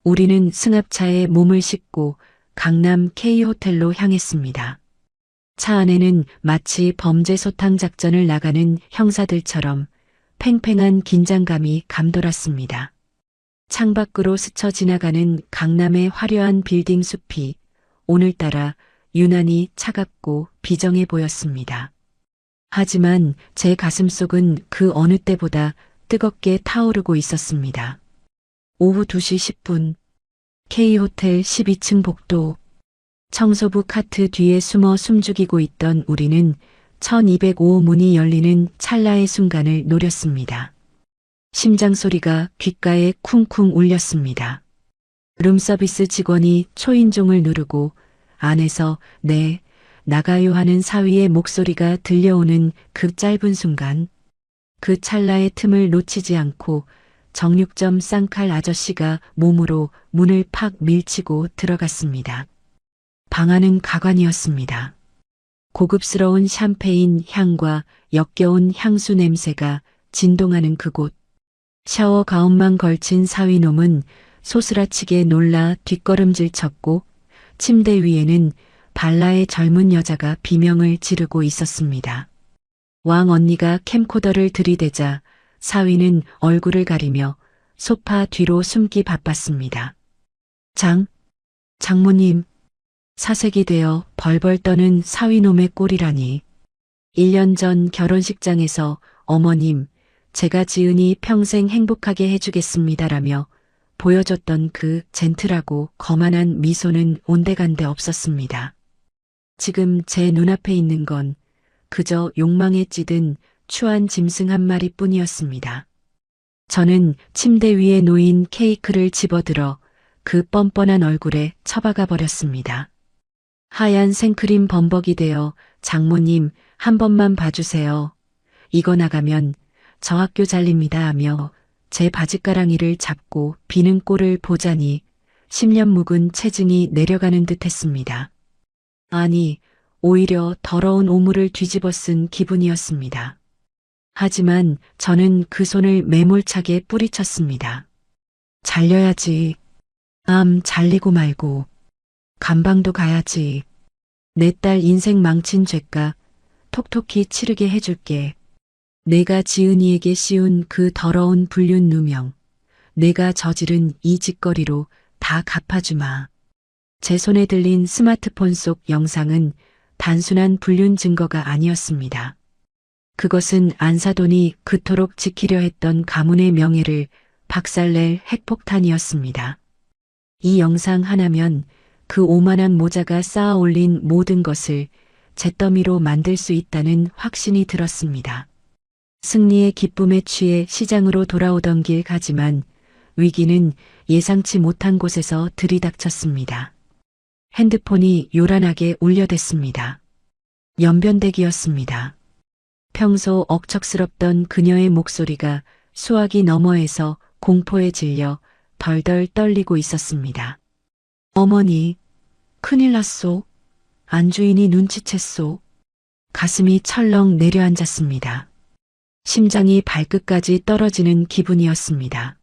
우리는 승합차에 몸을 싣고 강남 K호텔로 향했습니다. 차 안에는 마치 범죄 소탕 작전을 나가는 형사들처럼 팽팽한 긴장감이 감돌았습니다. 창밖으로 스쳐 지나가는 강남의 화려한 빌딩 숲이 오늘따라 유난히 차갑고 비정해 보였습니다. 하지만 제 가슴속은 그 어느 때보다 뜨겁게 타오르고 있었습니다. 오후 2시 10분, K호텔 12층 복도. 청소부 카트 뒤에 숨어 숨죽이고 있던 우리는 1205 문이 열리는 찰나의 순간을 노렸습니다. 심장 소리가 귓가에 쿵쿵 울렸습니다. 룸서비스 직원이 초인종을 누르고 안에서 네, 나가요 하는 사위의 목소리가 들려오는 그 짧은 순간, 그 찰나의 틈을 놓치지 않고 정육점 쌍칼 아저씨가 몸으로 문을 팍 밀치고 들어갔습니다. 방 안은 가관이었습니다. 고급스러운 샴페인 향과 역겨운 향수 냄새가 진동하는 그곳. 샤워 가운만 걸친 사위놈은 소스라치게 놀라 뒷걸음질 쳤고 침대 위에는 발라의 젊은 여자가 비명을 지르고 있었습니다. 왕 언니가 캠코더를 들이대자 사위는 얼굴을 가리며 소파 뒤로 숨기 바빴습니다. 장모님. 사색이 되어 벌벌 떠는 사위놈의 꼴이라니. 1년 전 결혼식장에서 어머님, 제가 지은이 평생 행복하게 해주겠습니다라며 보여줬던 그 젠틀하고 거만한 미소는 온데간데 없었습니다. 지금 제 눈앞에 있는 건 그저 욕망에 찌든 추한 짐승 한 마리뿐이었습니다. 저는 침대 위에 놓인 케이크를 집어들어 그 뻔뻔한 얼굴에 처박아 버렸습니다. 하얀 생크림 범벅이 되어 장모님 한 번만 봐주세요. 이거 나가면 저 학교 잘립니다 하며 제 바짓가랑이를 잡고 비는 꼴을 보자니 10년 묵은 체증이 내려가는 듯 했습니다. 아니, 오히려 더러운 오물을 뒤집어 쓴 기분이었습니다. 하지만 저는 그 손을 매몰차게 뿌리쳤습니다. 잘려야지. 암 잘리고 말고. 감방도 가야지. 내 딸 인생 망친 죄값 톡톡히 치르게 해줄게. 내가 지은이에게 씌운 그 더러운 불륜 누명, 내가 저지른 이 짓거리로 다 갚아주마. 제 손에 들린 스마트폰 속 영상은 단순한 불륜 증거가 아니었습니다. 그것은 안사돈이 그토록 지키려 했던 가문의 명예를 박살낼 핵폭탄이었습니다. 이 영상 하나면 그 오만한 모자가 쌓아 올린 모든 것을 잿더미로 만들 수 있다는 확신이 들었습니다. 승리의 기쁨에 취해 시장으로 돌아오던 길 가지만 위기는 예상치 못한 곳에서 들이닥쳤습니다. 핸드폰이 요란하게 울려댔습니다. 연변댁이었습니다. 평소 억척스럽던 그녀의 목소리가 수화기 너머에서 공포에 질려 덜덜 떨리고 있었습니다. 어머니, 큰일 났소. 안주인이 눈치챘소. 가슴이 철렁 내려앉았습니다. 심장이 발끝까지 떨어지는 기분이었습니다.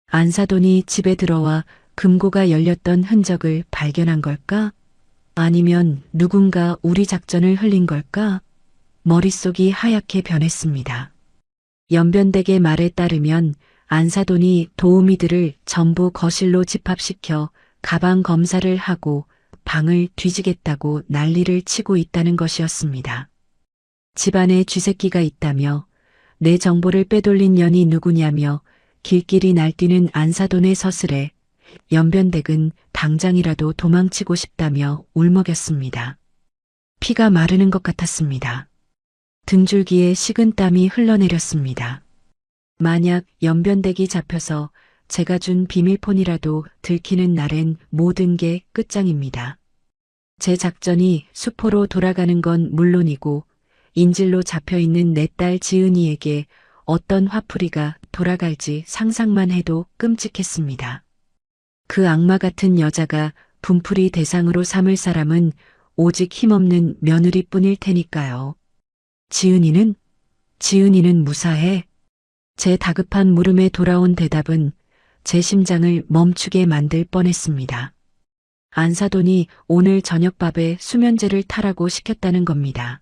안사돈이 집에 들어와 금고가 열렸던 흔적을 발견한 걸까? 아니면 누군가 우리 작전을 흘린 걸까? 머릿속이 하얗게 변했습니다. 연변댁의 말에 따르면 안사돈이 도우미들을 전부 거실로 집합시켜 가방 검사를 하고 방을 뒤지겠다고 난리를 치고 있다는 것이었습니다. 집안에 쥐새끼가 있다며 내 정보를 빼돌린 년이 누구냐며 길길이 날뛰는 안사돈의 서슬에 연변댁은 당장이라도 도망치고 싶다며 울먹였습니다. 피가 마르는 것 같았습니다. 등줄기에 식은땀이 흘러내렸습니다. 만약 연변댁이 잡혀서 제가 준 비밀폰이라도 들키는 날엔 모든 게 끝장입니다. 제 작전이 수포로 돌아가는 건 물론이고 인질로 잡혀있는 내 딸 지은이에게 어떤 화풀이가 돌아갈지 상상만 해도 끔찍했습니다. 그 악마 같은 여자가 분풀이 대상으로 삼을 사람은 오직 힘없는 며느리뿐일 테니까요. 지은이는 무사해. 제 다급한 물음에 돌아온 대답은 제 심장을 멈추게 만들 뻔했습니다. 안사돈이 오늘 저녁밥에 수면제를 타라고 시켰다는 겁니다.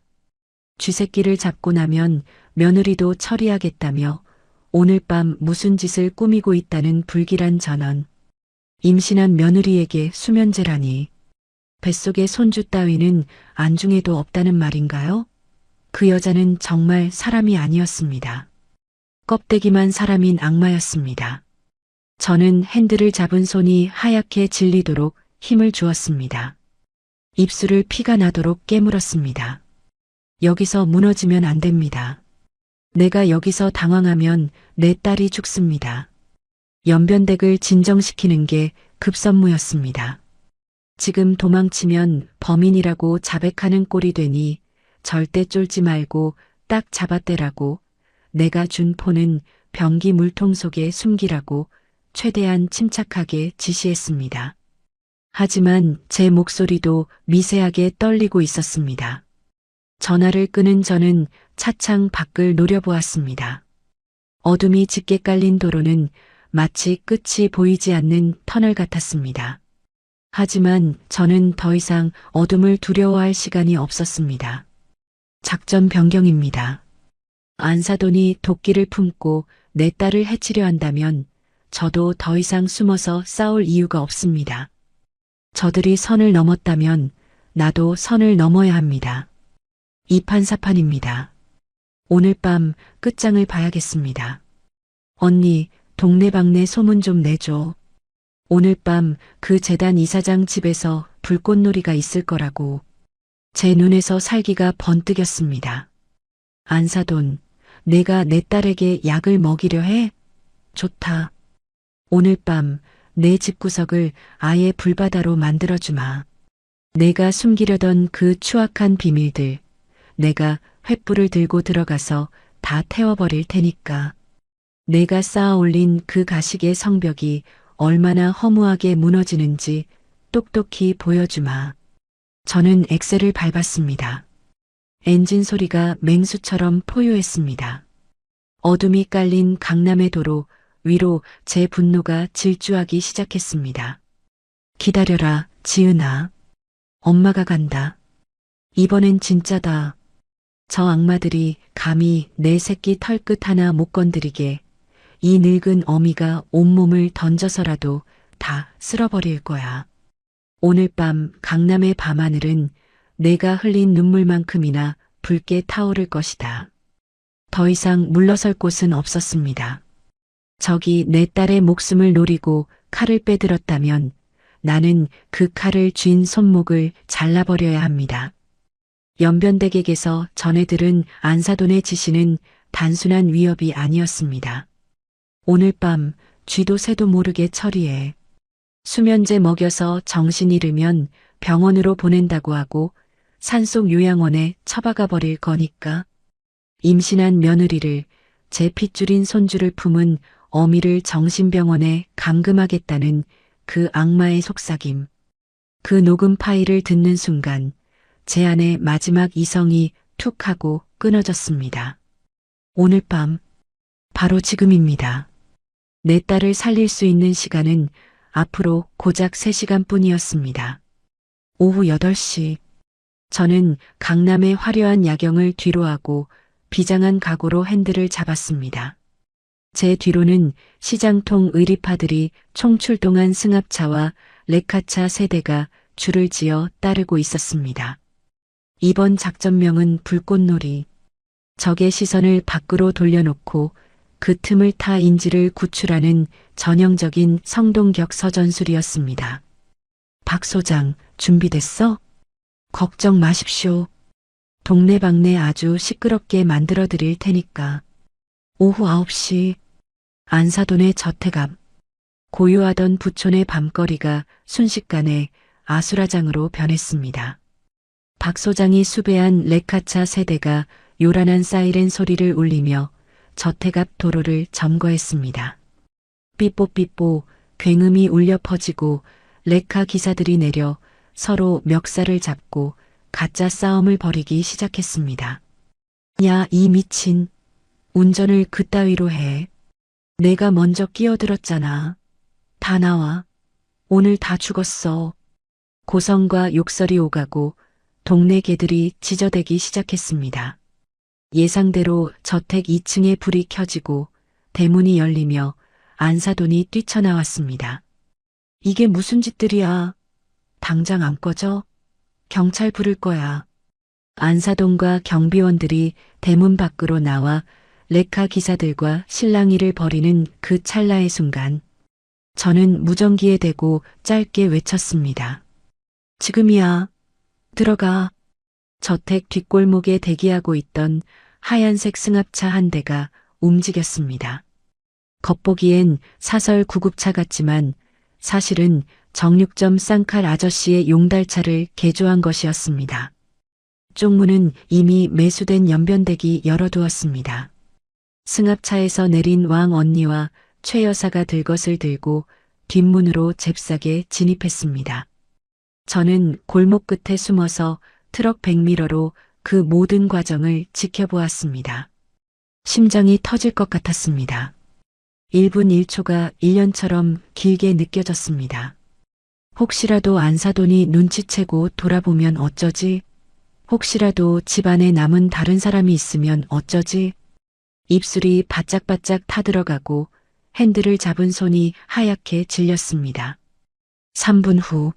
쥐새끼를 잡고 나면 며느리도 처리하겠다며 오늘 밤 무슨 짓을 꾸미고 있다는 불길한 전언. 임신한 며느리에게 수면제라니. 뱃속에 손주 따위는 안중에도 없다는 말인가요? 그 여자는 정말 사람이 아니었습니다. 껍데기만 사람인 악마였습니다. 저는 핸들을 잡은 손이 하얗게 질리도록 힘을 주었습니다. 입술을 피가 나도록 깨물었습니다. 여기서 무너지면 안 됩니다. 내가 여기서 당황하면 내 딸이 죽습니다. 연변댁을 진정시키는 게 급선무였습니다. 지금 도망치면 범인이라고 자백하는 꼴이 되니 절대 쫄지 말고 딱 잡아떼라고, 내가 준 폰은 변기 물통 속에 숨기라고 최대한 침착하게 지시했습니다. 하지만 제 목소리도 미세하게 떨리고 있었습니다. 전화를 끄는 저는 차창 밖을 노려보았습니다. 어둠이 짙게 깔린 도로는 마치 끝이 보이지 않는 터널 같았습니다. 하지만 저는 더 이상 어둠을 두려워할 시간이 없었습니다. 작전 변경입니다. 안사돈이 도끼를 품고 내 딸을 해치려 한다면 저도 더 이상 숨어서 싸울 이유가 없습니다. 저들이 선을 넘었다면 나도 선을 넘어야 합니다. 이판사판입니다. 오늘 밤 끝장을 봐야겠습니다. 언니, 동네방네 소문 좀 내줘. 오늘 밤 그 재단 이사장 집에서 불꽃놀이가 있을 거라고. 제 눈에서 살기가 번뜩였습니다. 안사돈, 내가 내 딸에게 약을 먹이려 해? 좋다. 오늘 밤 내 집구석을 아예 불바다로 만들어주마. 내가 숨기려던 그 추악한 비밀들, 내가 횃불을 들고 들어가서 다 태워버릴 테니까. 내가 쌓아 올린 그 가식의 성벽이 얼마나 허무하게 무너지는지 똑똑히 보여주마. 저는 엑셀을 밟았습니다. 엔진 소리가 맹수처럼 포효했습니다. 어둠이 깔린 강남의 도로 위로 제 분노가 질주하기 시작했습니다. 기다려라, 지은아. 엄마가 간다. 이번엔 진짜다. 저 악마들이 감히 내 새끼 털끝 하나 못 건드리게 이 늙은 어미가 온몸을 던져서라도 다 쓸어버릴 거야. 오늘 밤 강남의 밤하늘은 내가 흘린 눈물만큼이나 붉게 타오를 것이다. 더 이상 물러설 곳은 없었습니다. 적이 내 딸의 목숨을 노리고 칼을 빼들었다면 나는 그 칼을 쥔 손목을 잘라버려야 합니다. 연변댁에게서 전해 들은 안사돈의 지시는 단순한 위협이 아니었습니다. 오늘 밤 쥐도 새도 모르게 처리해. 수면제 먹여서 정신 잃으면 병원으로 보낸다고 하고 산속 요양원에 처박아 버릴 거니까. 임신한 며느리를 제 핏줄인 손주를 품은 어미를 정신병원에 감금하겠다는 그 악마의 속삭임. 그 녹음 파일을 듣는 순간 제 안의 마지막 이성이 툭 하고 끊어졌습니다. 오늘 밤, 바로 지금입니다. 내 딸을 살릴 수 있는 시간은 앞으로 고작 3시간 뿐이었습니다. 오후 8시, 저는 강남의 화려한 야경을 뒤로하고 비장한 각오로 핸들을 잡았습니다. 제 뒤로는 시장통 의리파들이 총출동한 승합차와 레카차 세대가 줄을 지어 따르고 있었습니다. 이번 작전명은 불꽃놀이. 적의 시선을 밖으로 돌려놓고 그 틈을 타 인지를 구출하는 전형적인 성동격 서전술이었습니다. 박 소장, 준비됐어? 걱정 마십시오. 동네방네 아주 시끄럽게 만들어 드릴 테니까. 오후 9시, 안사돈의 저택 앞. 고요하던 부촌의 밤거리가 순식간에 아수라장으로 변했습니다. 박 소장이 수배한 레카차 세대가 요란한 사이렌 소리를 울리며 저택 앞 도로를 점거했습니다. 삐뽀삐뽀 굉음이 울려 퍼지고 레카 기사들이 내려 서로 멱살을 잡고 가짜 싸움을 벌이기 시작했습니다. 야, 이 미친. 운전을 그따위로 해. 내가 먼저 끼어들었잖아. 다 나와. 오늘 다 죽었어. 고성과 욕설이 오가고 동네 개들이 지저대기 시작했습니다. 예상대로 저택 2층에 불이 켜지고 대문이 열리며 안사돈이 뛰쳐나왔습니다. 이게 무슨 짓들이야. 당장 안 꺼져? 경찰 부를 거야. 안사돈과 경비원들이 대문 밖으로 나와 레카 기사들과 실랑이를 벌이는 그 찰나의 순간 저는 무전기에 대고 짧게 외쳤습니다. 지금이야. 들어가. 저택 뒷골목에 대기하고 있던 하얀색 승합차 한 대가 움직였습니다. 겉보기엔 사설 구급차 같지만 사실은 정육점 쌍칼 아저씨의 용달차를 개조한 것이었습니다. 쪽문은 이미 매수된 연변대기 열어두었습니다. 승합차에서 내린 왕 언니와 최 여사가 들 것을 들고 뒷문으로 잽싸게 진입했습니다. 저는 골목 끝에 숨어서 트럭 백미러로 그 모든 과정을 지켜보았습니다. 심장이 터질 것 같았습니다. 1분 1초가 1년처럼 길게 느껴졌습니다. 혹시라도 안사돈이 눈치채고 돌아보면 어쩌지? 혹시라도 집안에 남은 다른 사람이 있으면 어쩌지? 입술이 바짝바짝 타들어가고 핸들을 잡은 손이 하얗게 질렸습니다. 3분 후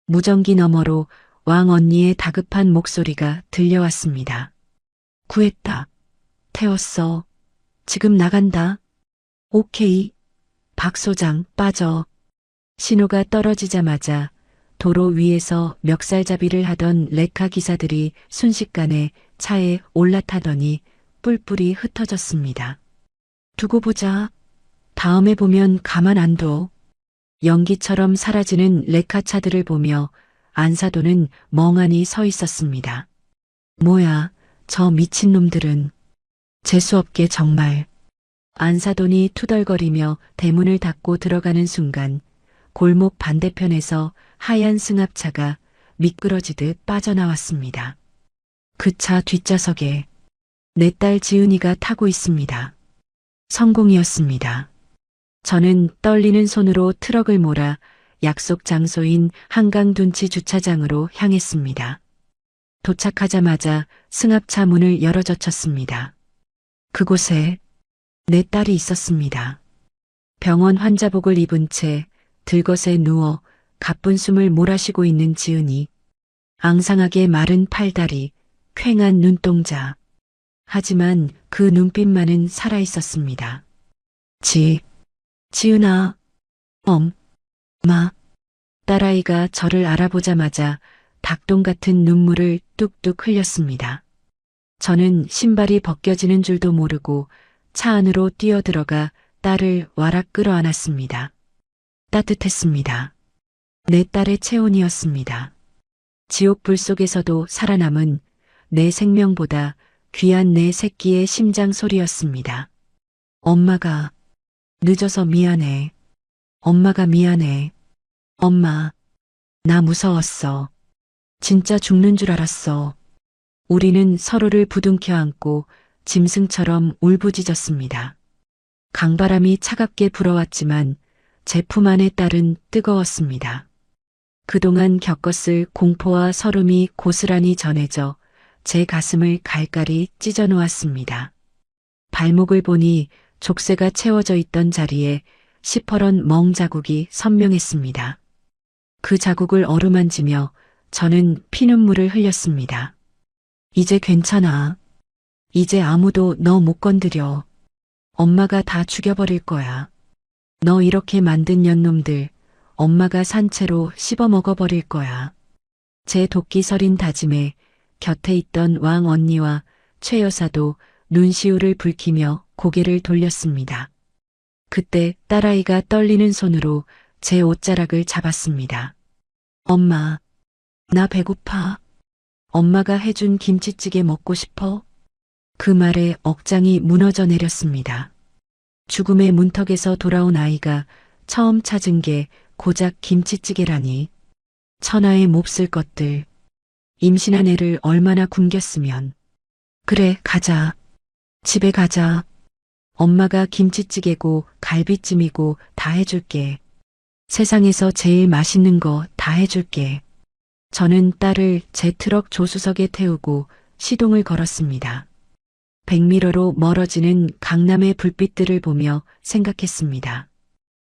무전기 너머로 왕 언니의 다급한 목소리가 들려왔습니다. 구했다. 태웠어. 지금 나간다. 오케이. 박 소장 빠져. 신호가 떨어지자마자 도로 위에서 멱살잡이를 하던 레카 기사들이 순식간에 차에 올라타더니 뿔뿔이 흩어졌습니다. 두고 보자. 다음에 보면 가만 안 둬. 연기처럼 사라지는 레카 차들을 보며 안사돈은 멍하니 서 있었습니다. 뭐야, 저 미친놈들은. 재수없게 정말. 안사돈이 투덜거리며 대문을 닫고 들어가는 순간 골목 반대편에서 하얀 승합차가 미끄러지듯 빠져나왔습니다. 그 차 뒷좌석에 내 딸 지은이가 타고 있습니다. 성공이었습니다. 저는 떨리는 손으로 트럭을 몰아 약속 장소인 한강둔치 주차장으로 향했습니다. 도착하자마자 승합차 문을 열어젖혔습니다. 그곳에 내 딸이 있었습니다. 병원 환자복을 입은 채 들것에 누워 가쁜 숨을 몰아쉬고 있는 지은이, 앙상하게 마른 팔다리, 퀭한 눈동자. 하지만 그 눈빛만은 살아있었습니다. 지은아, 엄마. 딸아이가 저를 알아보자마자 닭똥 같은 눈물을 뚝뚝 흘렸습니다. 저는 신발이 벗겨지는 줄도 모르고 차 안으로 뛰어들어가 딸을 와락 끌어안았습니다. 따뜻했습니다. 내 딸의 체온이었습니다. 지옥불 속에서도 살아남은 내 생명보다 귀한 내 새끼의 심장 소리였습니다. 엄마가 늦어서 미안해. 엄마가 미안해. 엄마, 나 무서웠어. 진짜 죽는 줄 알았어. 우리는 서로를 부둥켜 안고 짐승처럼 울부짖었습니다. 강바람이 차갑게 불어왔지만 제 품 안의 딸은 뜨거웠습니다. 그동안 겪었을 공포와 서름이 고스란히 전해져 제 가슴을 갈갈이 찢어 놓았습니다. 발목을 보니 족쇄가 채워져 있던 자리에 시퍼런 멍 자국이 선명했습니다. 그 자국을 어루만지며 저는 피눈물을 흘렸습니다. 이제 괜찮아. 이제 아무도 너 못 건드려. 엄마가 다 죽여버릴 거야. 너 이렇게 만든 년놈들 엄마가 산채로 씹어 먹어버릴 거야. 제 도끼 서린 다짐에 곁에 있던 왕 언니와 최 여사도 눈시울을 붉히며 고개를 돌렸습니다. 그때 딸아이가 떨리는 손으로 제 옷자락을 잡았습니다. 엄마, 나 배고파. 엄마가 해준 김치찌개 먹고 싶어? 그 말에 억장이 무너져 내렸습니다. 죽음의 문턱에서 돌아온 아이가 처음 찾은 게 고작 김치찌개라니. 천하의 몹쓸 것들. 임신한 애를 얼마나 굶겼으면. 그래, 가자. 집에 가자. 엄마가 김치찌개고 갈비찜이고 다 해줄게. 세상에서 제일 맛있는 거 다 해줄게. 저는 딸을 제 트럭 조수석에 태우고 시동을 걸었습니다. 백미러로 멀어지는 강남의 불빛들을 보며 생각했습니다.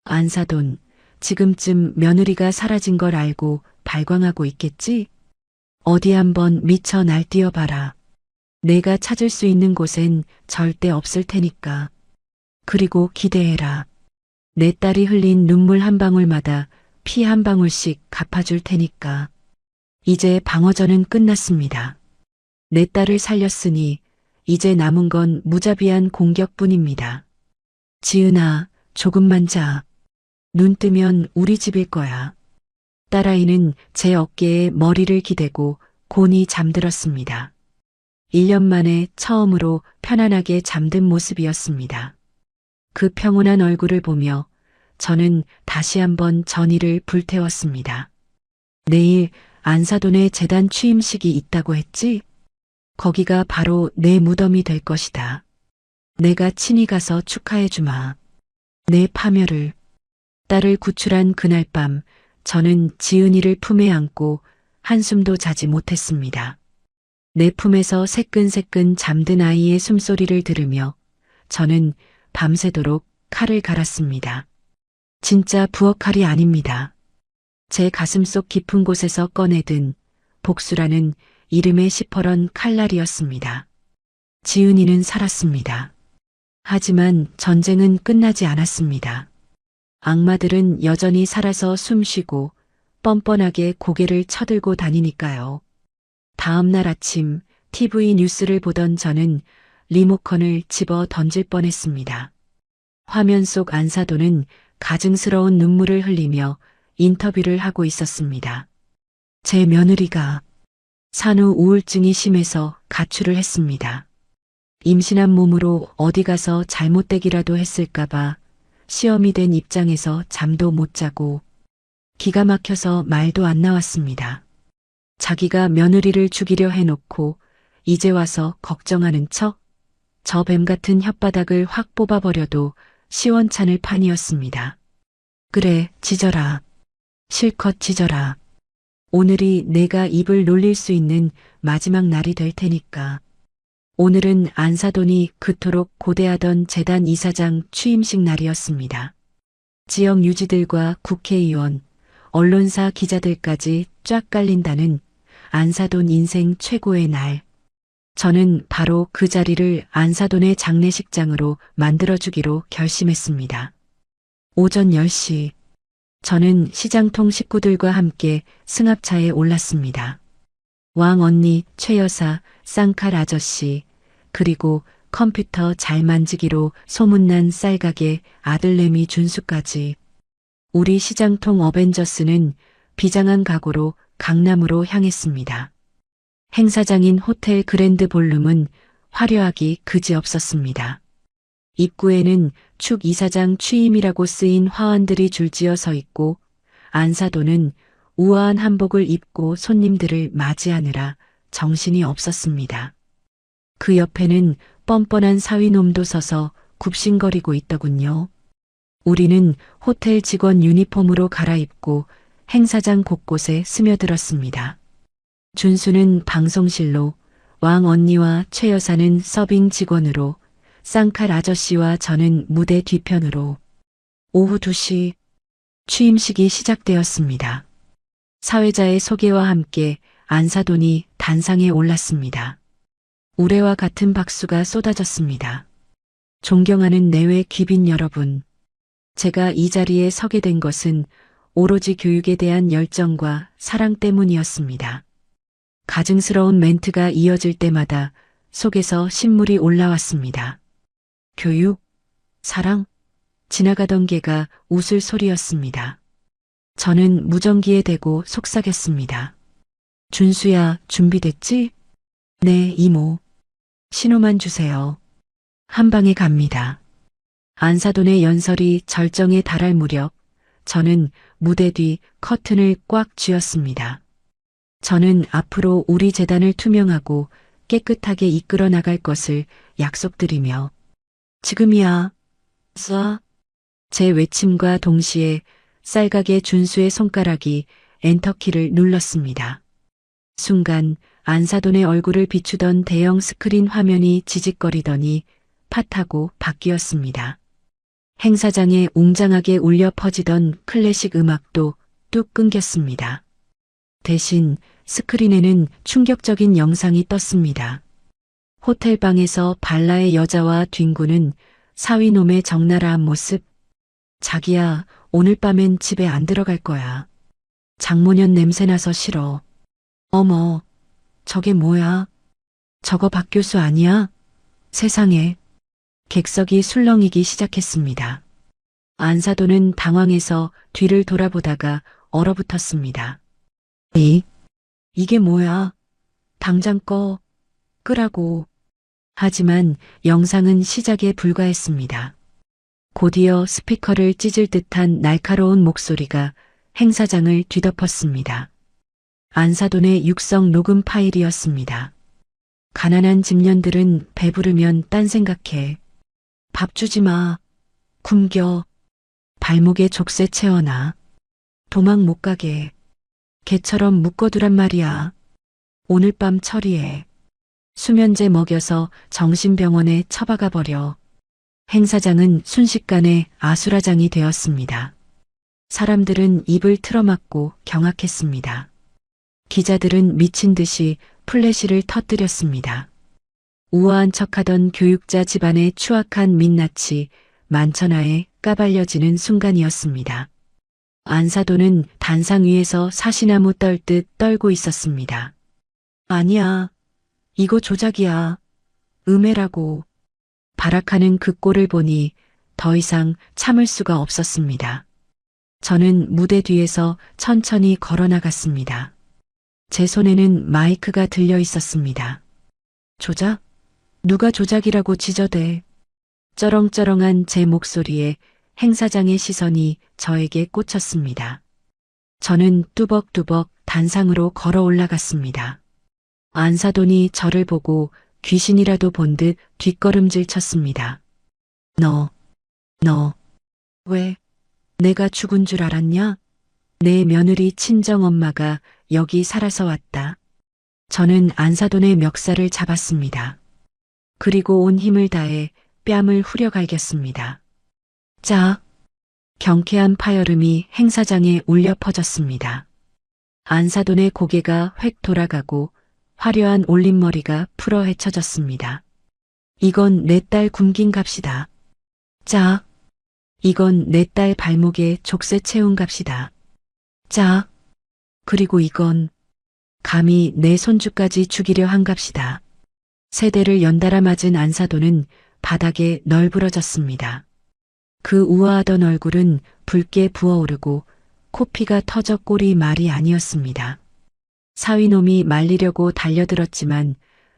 안사돈, 지금쯤 며느리가 사라진 걸 알고 발광하고 있겠지? 어디 한번 미쳐 날뛰어봐라. 내가 찾을 수 있는 곳엔 절대 없을 테니까. 그리고 기대해라. 내 딸이 흘린 눈물 한 방울마다 피 한 방울씩 갚아줄 테니까. 이제 방어전은 끝났습니다. 내 딸을 살렸으니 이제 남은 건 무자비한 공격뿐입니다. 지은아, 조금만 자. 눈 뜨면 우리 집일 거야. 딸아이는 제 어깨에 머리를 기대고 곤히 잠들었습니다. 1년 만에 처음으로 편안하게 잠든 모습이었습니다. 그 평온한 얼굴을 보며 저는 다시 한번 전의를 불태웠습니다. 내일 안사돈의 재단 취임식이 있다고 했지? 거기가 바로 내 무덤이 될 것이다. 내가 친히 가서 축하해 주마. 내 파멸을. 딸을 구출한 그날 밤 저는 지은이를 품에 안고 한숨도 자지 못했습니다. 내 품에서 새끈새끈 잠든 아이의 숨소리를 들으며 저는 밤새도록 칼을 갈았습니다. 진짜 부엌칼이 아닙니다. 제 가슴속 깊은 곳에서 꺼내든 복수라는 이름의 시퍼런 칼날이었습니다. 지은이는 살았습니다. 하지만 전쟁은 끝나지 않았습니다. 악마들은 여전히 살아서 숨쉬고 뻔뻔하게 고개를 쳐들고 다니니까요. 다음 날 아침 TV 뉴스를 보던 저는 리모컨을 집어 던질 뻔했습니다. 화면 속 안사돈은 가증스러운 눈물을 흘리며 인터뷰를 하고 있었습니다. 제 며느리가 산후 우울증이 심해서 가출을 했습니다. 임신한 몸으로 어디 가서 잘못되기라도 했을까봐 시험이 된 입장에서 잠도 못 자고 기가 막혀서 말도 안 나왔습니다. 자기가 며느리를 죽이려 해놓고 이제 와서 걱정하는 척? 저 뱀 같은 혓바닥을 확 뽑아버려도 시원찮을 판이었습니다. 그래, 짖어라. 실컷 짖어라. 오늘이 내가 입을 놀릴 수 있는 마지막 날이 될 테니까. 오늘은 안사돈이 그토록 고대하던 재단 이사장 취임식 날이었습니다. 지역 유지들과 국회의원, 언론사 기자들까지 쫙 깔린다는 안사돈 인생 최고의 날. 저는 바로 그 자리를 안사돈의 장례식장으로 만들어주기로 결심했습니다. 오전 10시 저는 시장통 식구들과 함께 승합차에 올랐습니다. 왕 언니, 최 여사, 쌍칼 아저씨, 그리고 컴퓨터 잘 만지기로 소문난 쌀가게 아들내미 준수까지. 우리 시장통 어벤져스는 비장한 각오로 강남으로 향했습니다. 행사장인 호텔 그랜드 볼룸은 화려하기 그지없었습니다. 입구에는 축 이사장 취임이라고 쓰인 화환들이 줄지어 서 있고 안사도는 우아한 한복을 입고 손님들을 맞이하느라 정신이 없었습니다. 그 옆에는 뻔뻔한 사위놈도 서서 굽신거리고 있더군요. 우리는 호텔 직원 유니폼으로 갈아입고 행사장 곳곳에 스며들었습니다. 준수는 방송실로, 왕 언니와 최 여사는 서빙 직원으로, 쌍칼 아저씨와 저는 무대 뒤편으로. 오후 2시 취임식이 시작되었습니다. 사회자의 소개와 함께 안사돈이 단상에 올랐습니다. 우레와 같은 박수가 쏟아졌습니다. 존경하는 내외 귀빈 여러분, 제가 이 자리에 서게 된 것은 오로지 교육에 대한 열정과 사랑 때문이었습니다. 가증스러운 멘트가 이어질 때마다 속에서 신물이 올라왔습니다. 교육, 사랑, 지나가던 개가 웃을 소리였습니다. 저는 무전기에 대고 속삭였습니다. 준수야, 준비됐지? 네, 이모. 신호만 주세요. 한 방에 갑니다. 안사돈의 연설이 절정에 달할 무렵 저는 무대 뒤 커튼을 꽉 쥐었습니다. 저는 앞으로 우리 재단을 투명하고 깨끗하게 이끌어 나갈 것을 약속드리며 지금이야, 쏴. 제 외침과 동시에 쌀가게 준수의 손가락이 엔터키를 눌렀습니다. 순간 안사돈의 얼굴을 비추던 대형 스크린 화면이 지직거리더니 팟하고 바뀌었습니다. 행사장에 웅장하게 울려 퍼지던 클래식 음악도 뚝 끊겼습니다. 대신 스크린에는 충격적인 영상이 떴습니다. 호텔방에서 발라의 여자와 뒹구는 사위놈의 적나라한 모습. 자기야, 오늘 밤엔 집에 안 들어갈 거야. 장모년 냄새나서 싫어. 어머, 저게 뭐야? 저거 박 교수 아니야? 세상에. 객석이 술렁이기 시작했습니다. 안사돈은 당황해서 뒤를 돌아보다가 얼어붙었습니다. 이게 뭐야? 당장 끄라고. 하지만 영상은 시작에 불과했습니다. 곧이어 스피커를 찢을 듯한 날카로운 목소리가 행사장을 뒤덮었습니다. 안사돈의 육성 녹음 파일이었습니다. 가난한 집년들은 배부르면 딴 생각해. 밥 주지 마. 굶겨. 발목에 족쇄 채워놔. 도망 못 가게. 개처럼 묶어두란 말이야. 오늘 밤 처리해. 수면제 먹여서 정신병원에 처박아 버려. 행사장은 순식간에 아수라장이 되었습니다. 사람들은 입을 틀어막고 경악했습니다. 기자들은 미친 듯이 플래시를 터뜨렸습니다. 우아한 척하던 교육자 집안의 추악한 민낯이 만천하에 까발려지는 순간이었습니다. 안사돈은 단상 위에서 사시나무 떨듯 떨고 있었습니다. 아니야. 이거 조작이야. 음해라고. 발악하는 그 꼴을 보니 더 이상 참을 수가 없었습니다. 저는 무대 뒤에서 천천히 걸어나갔습니다. 제 손에는 마이크가 들려 있었습니다. 조작? 누가 조작이라고 지저대. 쩌렁쩌렁한 제 목소리에 행사장의 시선이 저에게 꽂혔습니다. 저는 뚜벅뚜벅 단상으로 걸어 올라갔습니다. 안사돈이 저를 보고 귀신이라도 본 듯 뒷걸음질 쳤습니다. 너, 왜 내가 죽은 줄 알았냐? 내 며느리 친정엄마가 여기 살아서 왔다. 저는 안사돈의 멱살을 잡았습니다. 그리고 온 힘을 다해 뺨을 후려갈겼습니다. 짝! 경쾌한 파열음이 행사장에 울려 퍼졌습니다. 안사돈의 고개가 획 돌아가고 화려한 올림머리가 풀어 헤쳐졌습니다. 이건 내 딸 굶긴 값이다. 짝! 이건 내 딸 발목에 족쇄 채운 값이다. 자, 그리고 이건 감히 내 손주까지 죽이려 한 값이다. 세 대를 연달아 맞은 안사돈은 바닥에 널브러졌습니다. 그 우아하던 얼굴은 붉게 부어오르고 코피가 터져 꼴이 말이 아니었습니다. 사위놈이 말리려고 달려들었지만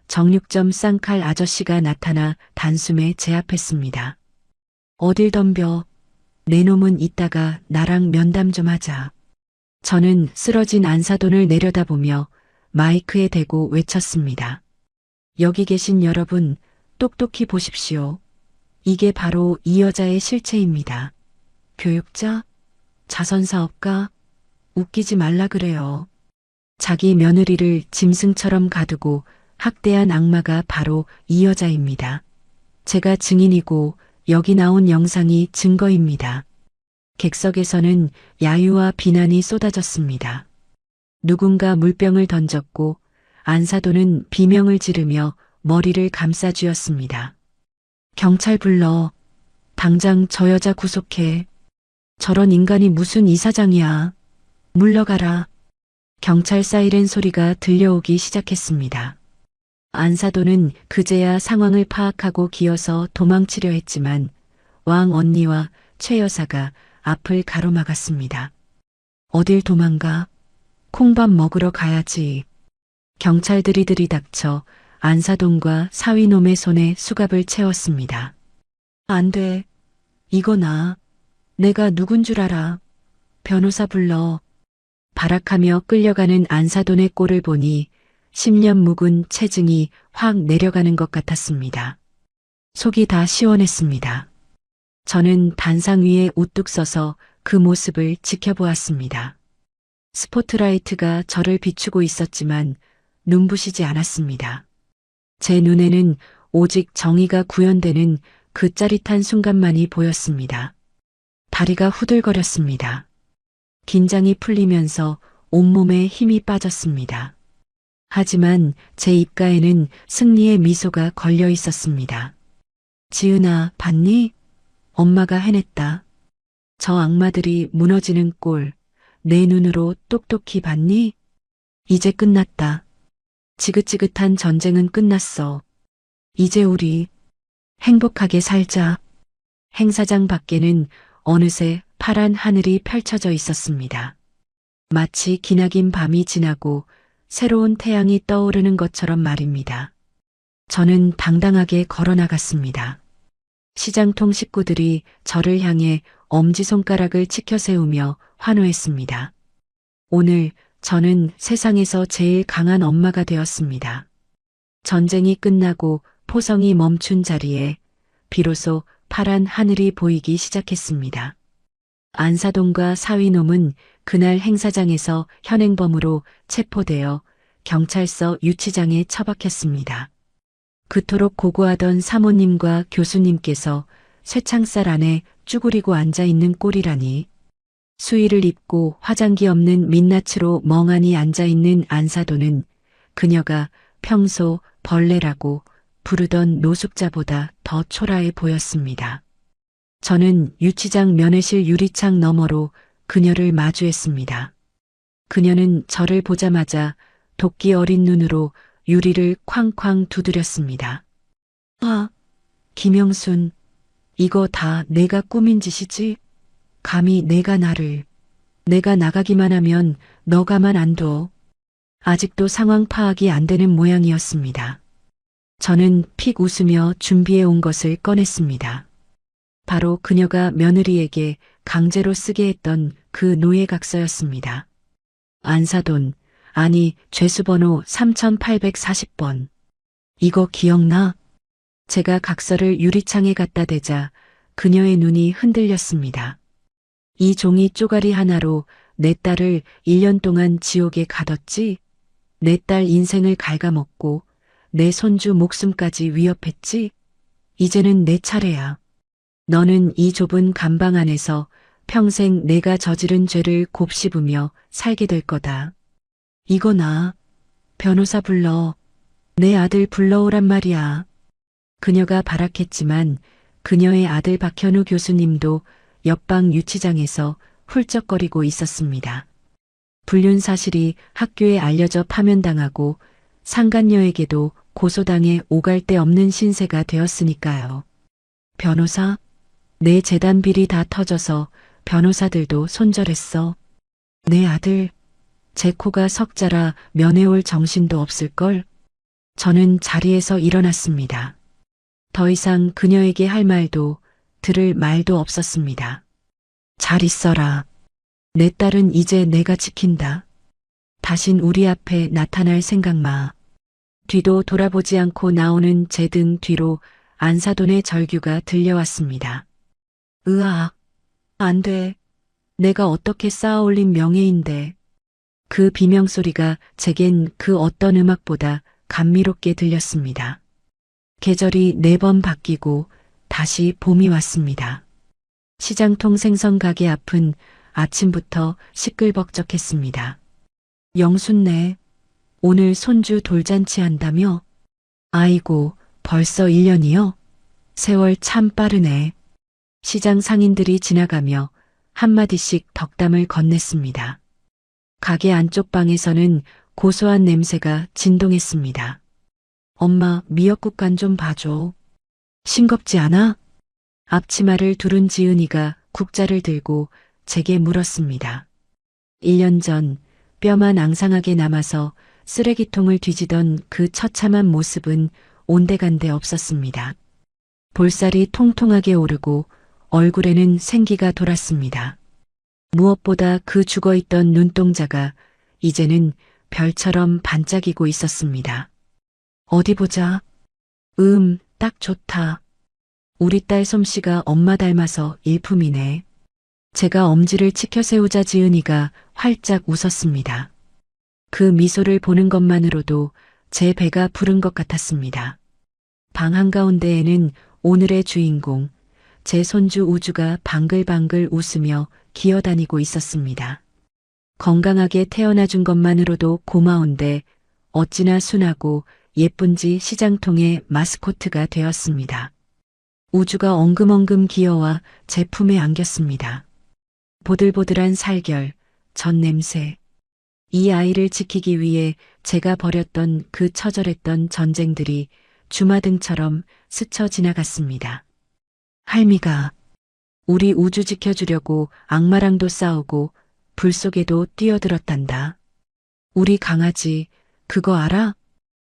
정육점 쌍칼 아저씨가 나타나 단숨에 제압했습니다. 어딜 덤벼. 내 놈은 이따가 나랑 면담 좀 하자. 저는 쓰러진 안사돈을 내려다보며 마이크에 대고 외쳤습니다. 여기 계신 여러분, 똑똑히 보십시오. 이게 바로 이 여자의 실체입니다. 교육자? 자선사업가? 웃기지 말라 그래요. 자기 며느리를 짐승처럼 가두고 학대한 악마가 바로 이 여자입니다. 제가 증인이고 여기 나온 영상이 증거입니다. 객석에서는 야유와 비난이 쏟아졌습니다. 누군가 물병을 던졌고 안사돈은 비명을 지르며 머리를 감싸쥐었습니다. 경찰 불러. 당장 저 여자 구속해. 저런 인간이 무슨 이사장이야. 물러가라. 경찰 사이렌 소리가 들려오기 시작했습니다. 안사돈은 그제야 상황을 파악하고 기어서 도망치려 했지만 왕 언니와 최 여사가 앞을 가로막았습니다. 어딜 도망가? 콩밥 먹으러 가야지. 경찰들이 들이닥쳐 안사돈과 사위놈의 손에 수갑을 채웠습니다. 안 돼. 이거 나. 내가 누군 줄 알아. 변호사 불러. 발악하며 끌려가는 안사돈의 꼴을 보니 10년 묵은 체증이 확 내려가는 것 같았습니다. 속이 다 시원했습니다. 저는 단상 위에 우뚝 서서 그 모습을 지켜보았습니다. 스포트라이트가 저를 비추고 있었지만 눈부시지 않았습니다. 제 눈에는 오직 정의가 구현되는 그 짜릿한 순간만이 보였습니다. 다리가 후들거렸습니다. 긴장이 풀리면서 온몸에 힘이 빠졌습니다. 하지만 제 입가에는 승리의 미소가 걸려 있었습니다. 지은아, 봤니? 엄마가 해냈다. 저 악마들이 무너지는 꼴, 내 눈으로 똑똑히 봤니? 이제 끝났다. 지긋지긋한 전쟁은 끝났어. 이제 우리 행복하게 살자. 행사장 밖에는 어느새 파란 하늘이 펼쳐져 있었습니다. 마치 기나긴 밤이 지나고 새로운 태양이 떠오르는 것처럼 말입니다. 저는 당당하게 걸어 나갔습니다. 시장통 식구들이 저를 향해 엄지손가락을 치켜 세우며 환호했습니다. 오늘 저는 세상에서 제일 강한 엄마가 되었습니다. 전쟁이 끝나고 포성이 멈춘 자리에 비로소 파란 하늘이 보이기 시작했습니다. 안사돈과 사위놈은 그날 행사장에서 현행범으로 체포되어 경찰서 유치장에 처박혔습니다. 그토록 고고하던 사모님과 교수님께서 쇠창살 안에 쭈그리고 앉아 있는 꼴이라니. 수의를 입고 화장기 없는 민낯으로 멍하니 앉아 있는 안사돈은 그녀가 평소 벌레라고 부르던 노숙자보다 더 초라해 보였습니다. 저는 유치장 면회실 유리창 너머로 그녀를 마주했습니다. 그녀는 저를 보자마자 도끼 어린 눈으로 유리를 쾅쾅 두드렸습니다. 아, 김영순, 이거 다 내가 꾸민 짓이지? 감히 내가 나가기만 하면 너 가만 안 둬. 아직도 상황 파악이 안 되는 모양이었습니다. 저는 픽 웃으며 준비해 온 것을 꺼냈습니다. 바로 그녀가 며느리에게 강제로 쓰게 했던 그 노예각서였습니다. 안사돈, 아니 죄수번호 3840번. 이거 기억나? 제가 각서를 유리창에 갖다 대자 그녀의 눈이 흔들렸습니다. 이 종이 쪼가리 하나로 내 딸을 1년 동안 지옥에 가뒀지? 내 딸 인생을 갉아먹고 내 손주 목숨까지 위협했지? 이제는 내 차례야. 너는 이 좁은 감방 안에서 평생 내가 저지른 죄를 곱씹으며 살게 될 거다. 이거 나. 변호사 불러. 내 아들 불러오란 말이야. 그녀가 발악했지만 그녀의 아들 박현우 교수님도 옆방 유치장에서 훌쩍거리고 있었습니다. 불륜 사실이 학교에 알려져 파면당하고 상간녀에게도 고소당해 오갈 데 없는 신세가 되었으니까요. 변호사? 내 재단 비리 다 터져서 변호사들도 손절했어. 내 아들, 제 코가 석자라 면회올 정신도 없을걸? 저는 자리에서 일어났습니다. 더 이상 그녀에게 할 말도 들을 말도 없었습니다. 잘 있어라. 내 딸은 이제 내가 지킨다. 다신 우리 앞에 나타날 생각 마. 뒤도 돌아보지 않고 나오는 제 등 뒤로 안사돈의 절규가 들려왔습니다. 으악, 안 돼. 내가 어떻게 쌓아올린 명예인데. 그 비명소리가 제겐 그 어떤 음악보다 감미롭게 들렸습니다. 계절이 4번 바뀌고 다시 봄이 왔습니다. 시장통 생선 가게 앞은 아침부터 시끌벅적했습니다. 영순네, 오늘 손주 돌잔치 한다며? 아이고, 벌써 1년이요? 세월 참 빠르네. 시장 상인들이 지나가며 한마디씩 덕담을 건넸습니다. 가게 안쪽 방에서는 고소한 냄새가 진동했습니다. 엄마, 미역국 간 좀 봐줘. 싱겁지 않아? 앞치마를 두른 지은이가 국자를 들고 제게 물었습니다. 1년 전 뼈만 앙상하게 남아서 쓰레기통을 뒤지던 그 처참한 모습은 온데간데 없었습니다. 볼살이 통통하게 오르고 얼굴에는 생기가 돌았습니다. 무엇보다 그 죽어있던 눈동자가 이제는 별처럼 반짝이고 있었습니다. 어디 보자. 딱 좋다. 우리 딸 솜씨가 엄마 닮아서 일품이네. 제가 엄지를 치켜 세우자 지은이가 활짝 웃었습니다. 그 미소를 보는 것만으로도 제 배가 부른 것 같았습니다. 방 한가운데에는 오늘의 주인공, 제 손주 우주가 방글방글 웃으며 기어다니고 있었습니다. 건강하게 태어나준 것만으로도 고마운데 어찌나 순하고 예쁜지 시장통의 마스코트가 되었습니다. 우주가 엉금엉금 기어와 제 품에 안겼습니다. 보들보들한 살결, 전 냄새. 이 아이를 지키기 위해 제가 벌였던 그 처절했던 전쟁들이 주마등처럼 스쳐 지나갔습니다. 할미가 우리 우주 지켜주려고 악마랑도 싸우고 불 속에도 뛰어들었단다. 우리 강아지 그거 알아?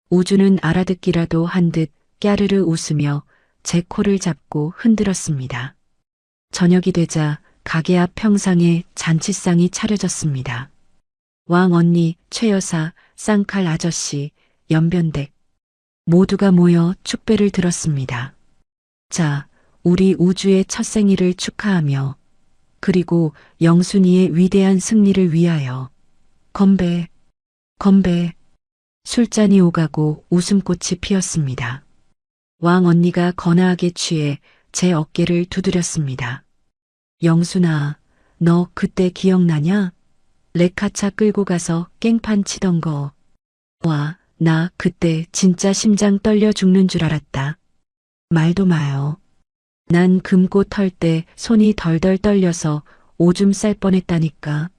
우주는 알아듣기라도 한 듯 깨르르 웃으며 제 코를 잡고 흔들었습니다. 저녁이 되자 가게 앞 평상에 잔치상이 차려졌습니다. 왕 언니, 최 여사, 쌍칼 아저씨, 연변댁 모두가 모여 축배를 들었습니다. 자, 우리 우주의 첫 생일을 축하하며 그리고 영순이의 위대한 승리를 위하여 건배, 건배. 술잔이 오가고 웃음꽃이 피었습니다. 왕 언니가 거나하게 취해 제 어깨를 두드렸습니다. 영순아, 너 그때 기억나냐? 레카차 끌고 가서 깽판 치던 거. 와, 나 그때 진짜 심장 떨려 죽는 줄 알았다. 말도 마요. 난 금고 털 때 손이 덜덜 떨려서 오줌 쌀 뻔했다니까.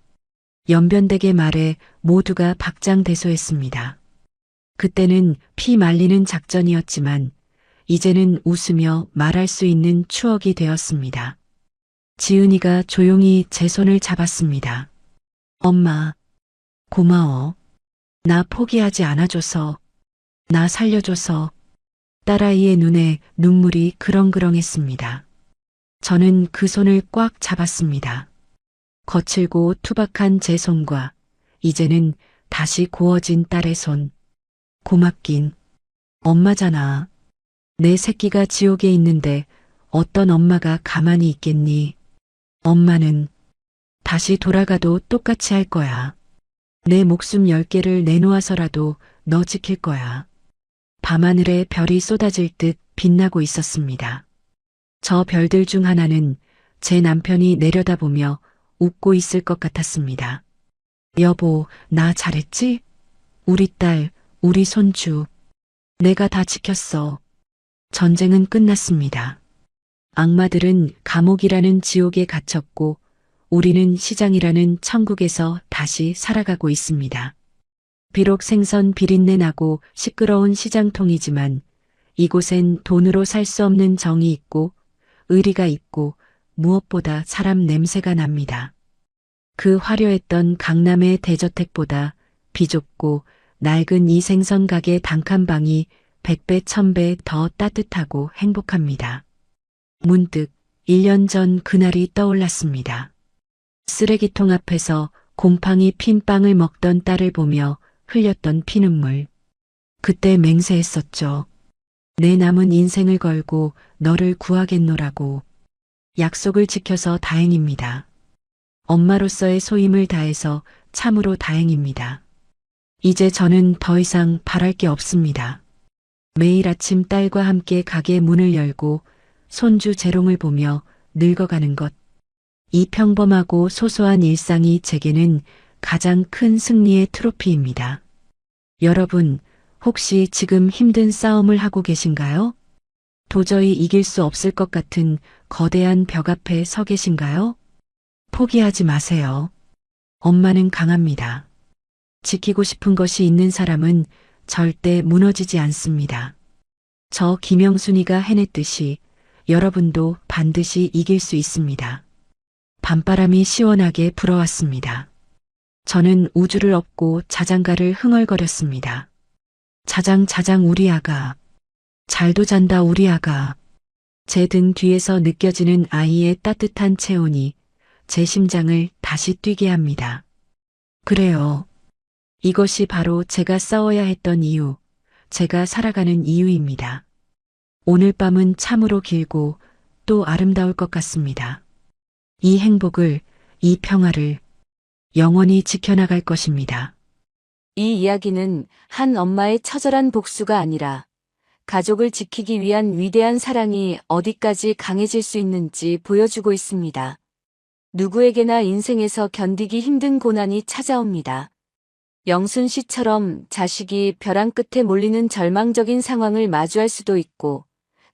연변댁의 말에 모두가 박장대소했습니다. 그때는 피 말리는 작전이었지만 이제는 웃으며 말할 수 있는 추억이 되었습니다. 지은이가 조용히 제 손을 잡았습니다. 엄마, 고마워. 나 포기하지 않아줘서, 나 살려줘서. 딸아이의 눈에 눈물이 그렁그렁했습니다. 저는 그 손을 꽉 잡았습니다. 거칠고 투박한 제 손과 이제는 다시 고워진 딸의 손. 고맙긴. 엄마잖아. 내 새끼가 지옥에 있는데 어떤 엄마가 가만히 있겠니? 엄마는 다시 돌아가도 똑같이 할 거야. 내 목숨 10개를 내놓아서라도 너 지킬 거야. 밤하늘에 별이 쏟아질 듯 빛나고 있었습니다. 저 별들 중 하나는 제 남편이 내려다보며 웃고 있을 것 같았습니다. 여보, 나 잘했지? 우리 딸, 우리 손주. 내가 다 지켰어. 전쟁은 끝났습니다. 악마들은 감옥이라는 지옥에 갇혔고 우리는 시장이라는 천국에서 다시 살아가고 있습니다. 비록 생선 비린내 나고 시끄러운 시장통이지만 이곳엔 돈으로 살 수 없는 정이 있고 의리가 있고 무엇보다 사람 냄새가 납니다. 그 화려했던 강남의 대저택보다 비좁고 낡은 이 생선 가게 단칸방이 100배, 1000배 더 따뜻하고 행복합니다. 문득 1년 전 그날이 떠올랐습니다. 쓰레기통 앞에서 곰팡이 핀 빵을 먹던 딸을 보며 흘렸던 피눈물. 그때 맹세했었죠. 내 남은 인생을 걸고 너를 구하겠노라고. 약속을 지켜서 다행입니다. 엄마로서의 소임을 다해서 참으로 다행입니다. 이제 저는 더 이상 바랄 게 없습니다. 매일 아침 딸과 함께 가게 문을 열고 손주 재롱을 보며 늙어가는 것. 이 평범하고 소소한 일상이 제게는 가장 큰 승리의 트로피입니다. 여러분, 혹시 지금 힘든 싸움을 하고 계신가요? 도저히 이길 수 없을 것 같은 거대한 벽 앞에 서 계신가요? 포기하지 마세요. 엄마는 강합니다. 지키고 싶은 것이 있는 사람은 절대 무너지지 않습니다. 저 김영순이가 해냈듯이 여러분도 반드시 이길 수 있습니다. 밤바람이 시원하게 불어왔습니다. 저는 우주를 업고 자장가를 흥얼거렸습니다. 자장 우리 아가. 잘도 잔다 우리 아가. 제 등 뒤에서 느껴지는 아이의 따뜻한 체온이 제 심장을 다시 뛰게 합니다. 그래요. 이것이 바로 제가 싸워야 했던 이유, 제가 살아가는 이유입니다. 오늘 밤은 참으로 길고 또 아름다울 것 같습니다. 이 행복을, 이 평화를 영원히 지켜나갈 것입니다. 이 이야기는 한 엄마의 처절한 복수가 아니라 가족을 지키기 위한 위대한 사랑이 어디까지 강해질 수 있는지 보여주고 있습니다. 누구에게나 인생에서 견디기 힘든 고난이 찾아옵니다. 영순 씨처럼 자식이 벼랑 끝에 몰리는 절망적인 상황을 마주할 수도 있고,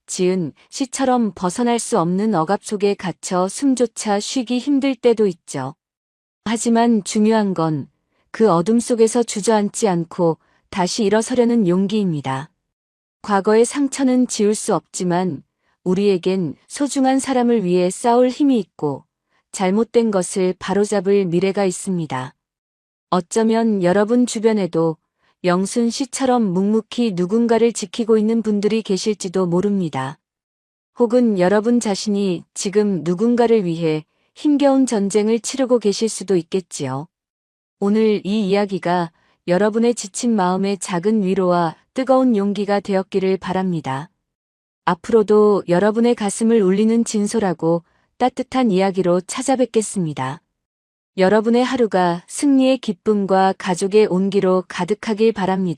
지은 씨처럼 벗어날 수 없는 억압 속에 갇혀 숨조차 쉬기 힘들 때도 있죠. 하지만 중요한 건 그 어둠 속에서 주저앉지 않고 다시 일어서려는 용기입니다. 과거의 상처는 지울 수 없지만 우리에겐 소중한 사람을 위해 싸울 힘이 있고 잘못된 것을 바로잡을 미래가 있습니다. 어쩌면 여러분 주변에도 영순 씨처럼 묵묵히 누군가를 지키고 있는 분들이 계실지도 모릅니다. 혹은 여러분 자신이 지금 누군가를 위해 힘겨운 전쟁을 치르고 계실 수도 있겠지요. 오늘 이 이야기가 여러분의 지친 마음의 작은 위로와 뜨거운 용기가 되었기를 바랍니다. 앞으로도 여러분의 가슴을 울리는 진솔하고 따뜻한 이야기로 찾아뵙겠습니다. 여러분의 하루가 승리의 기쁨과 가족의 온기로 가득하길 바랍니다.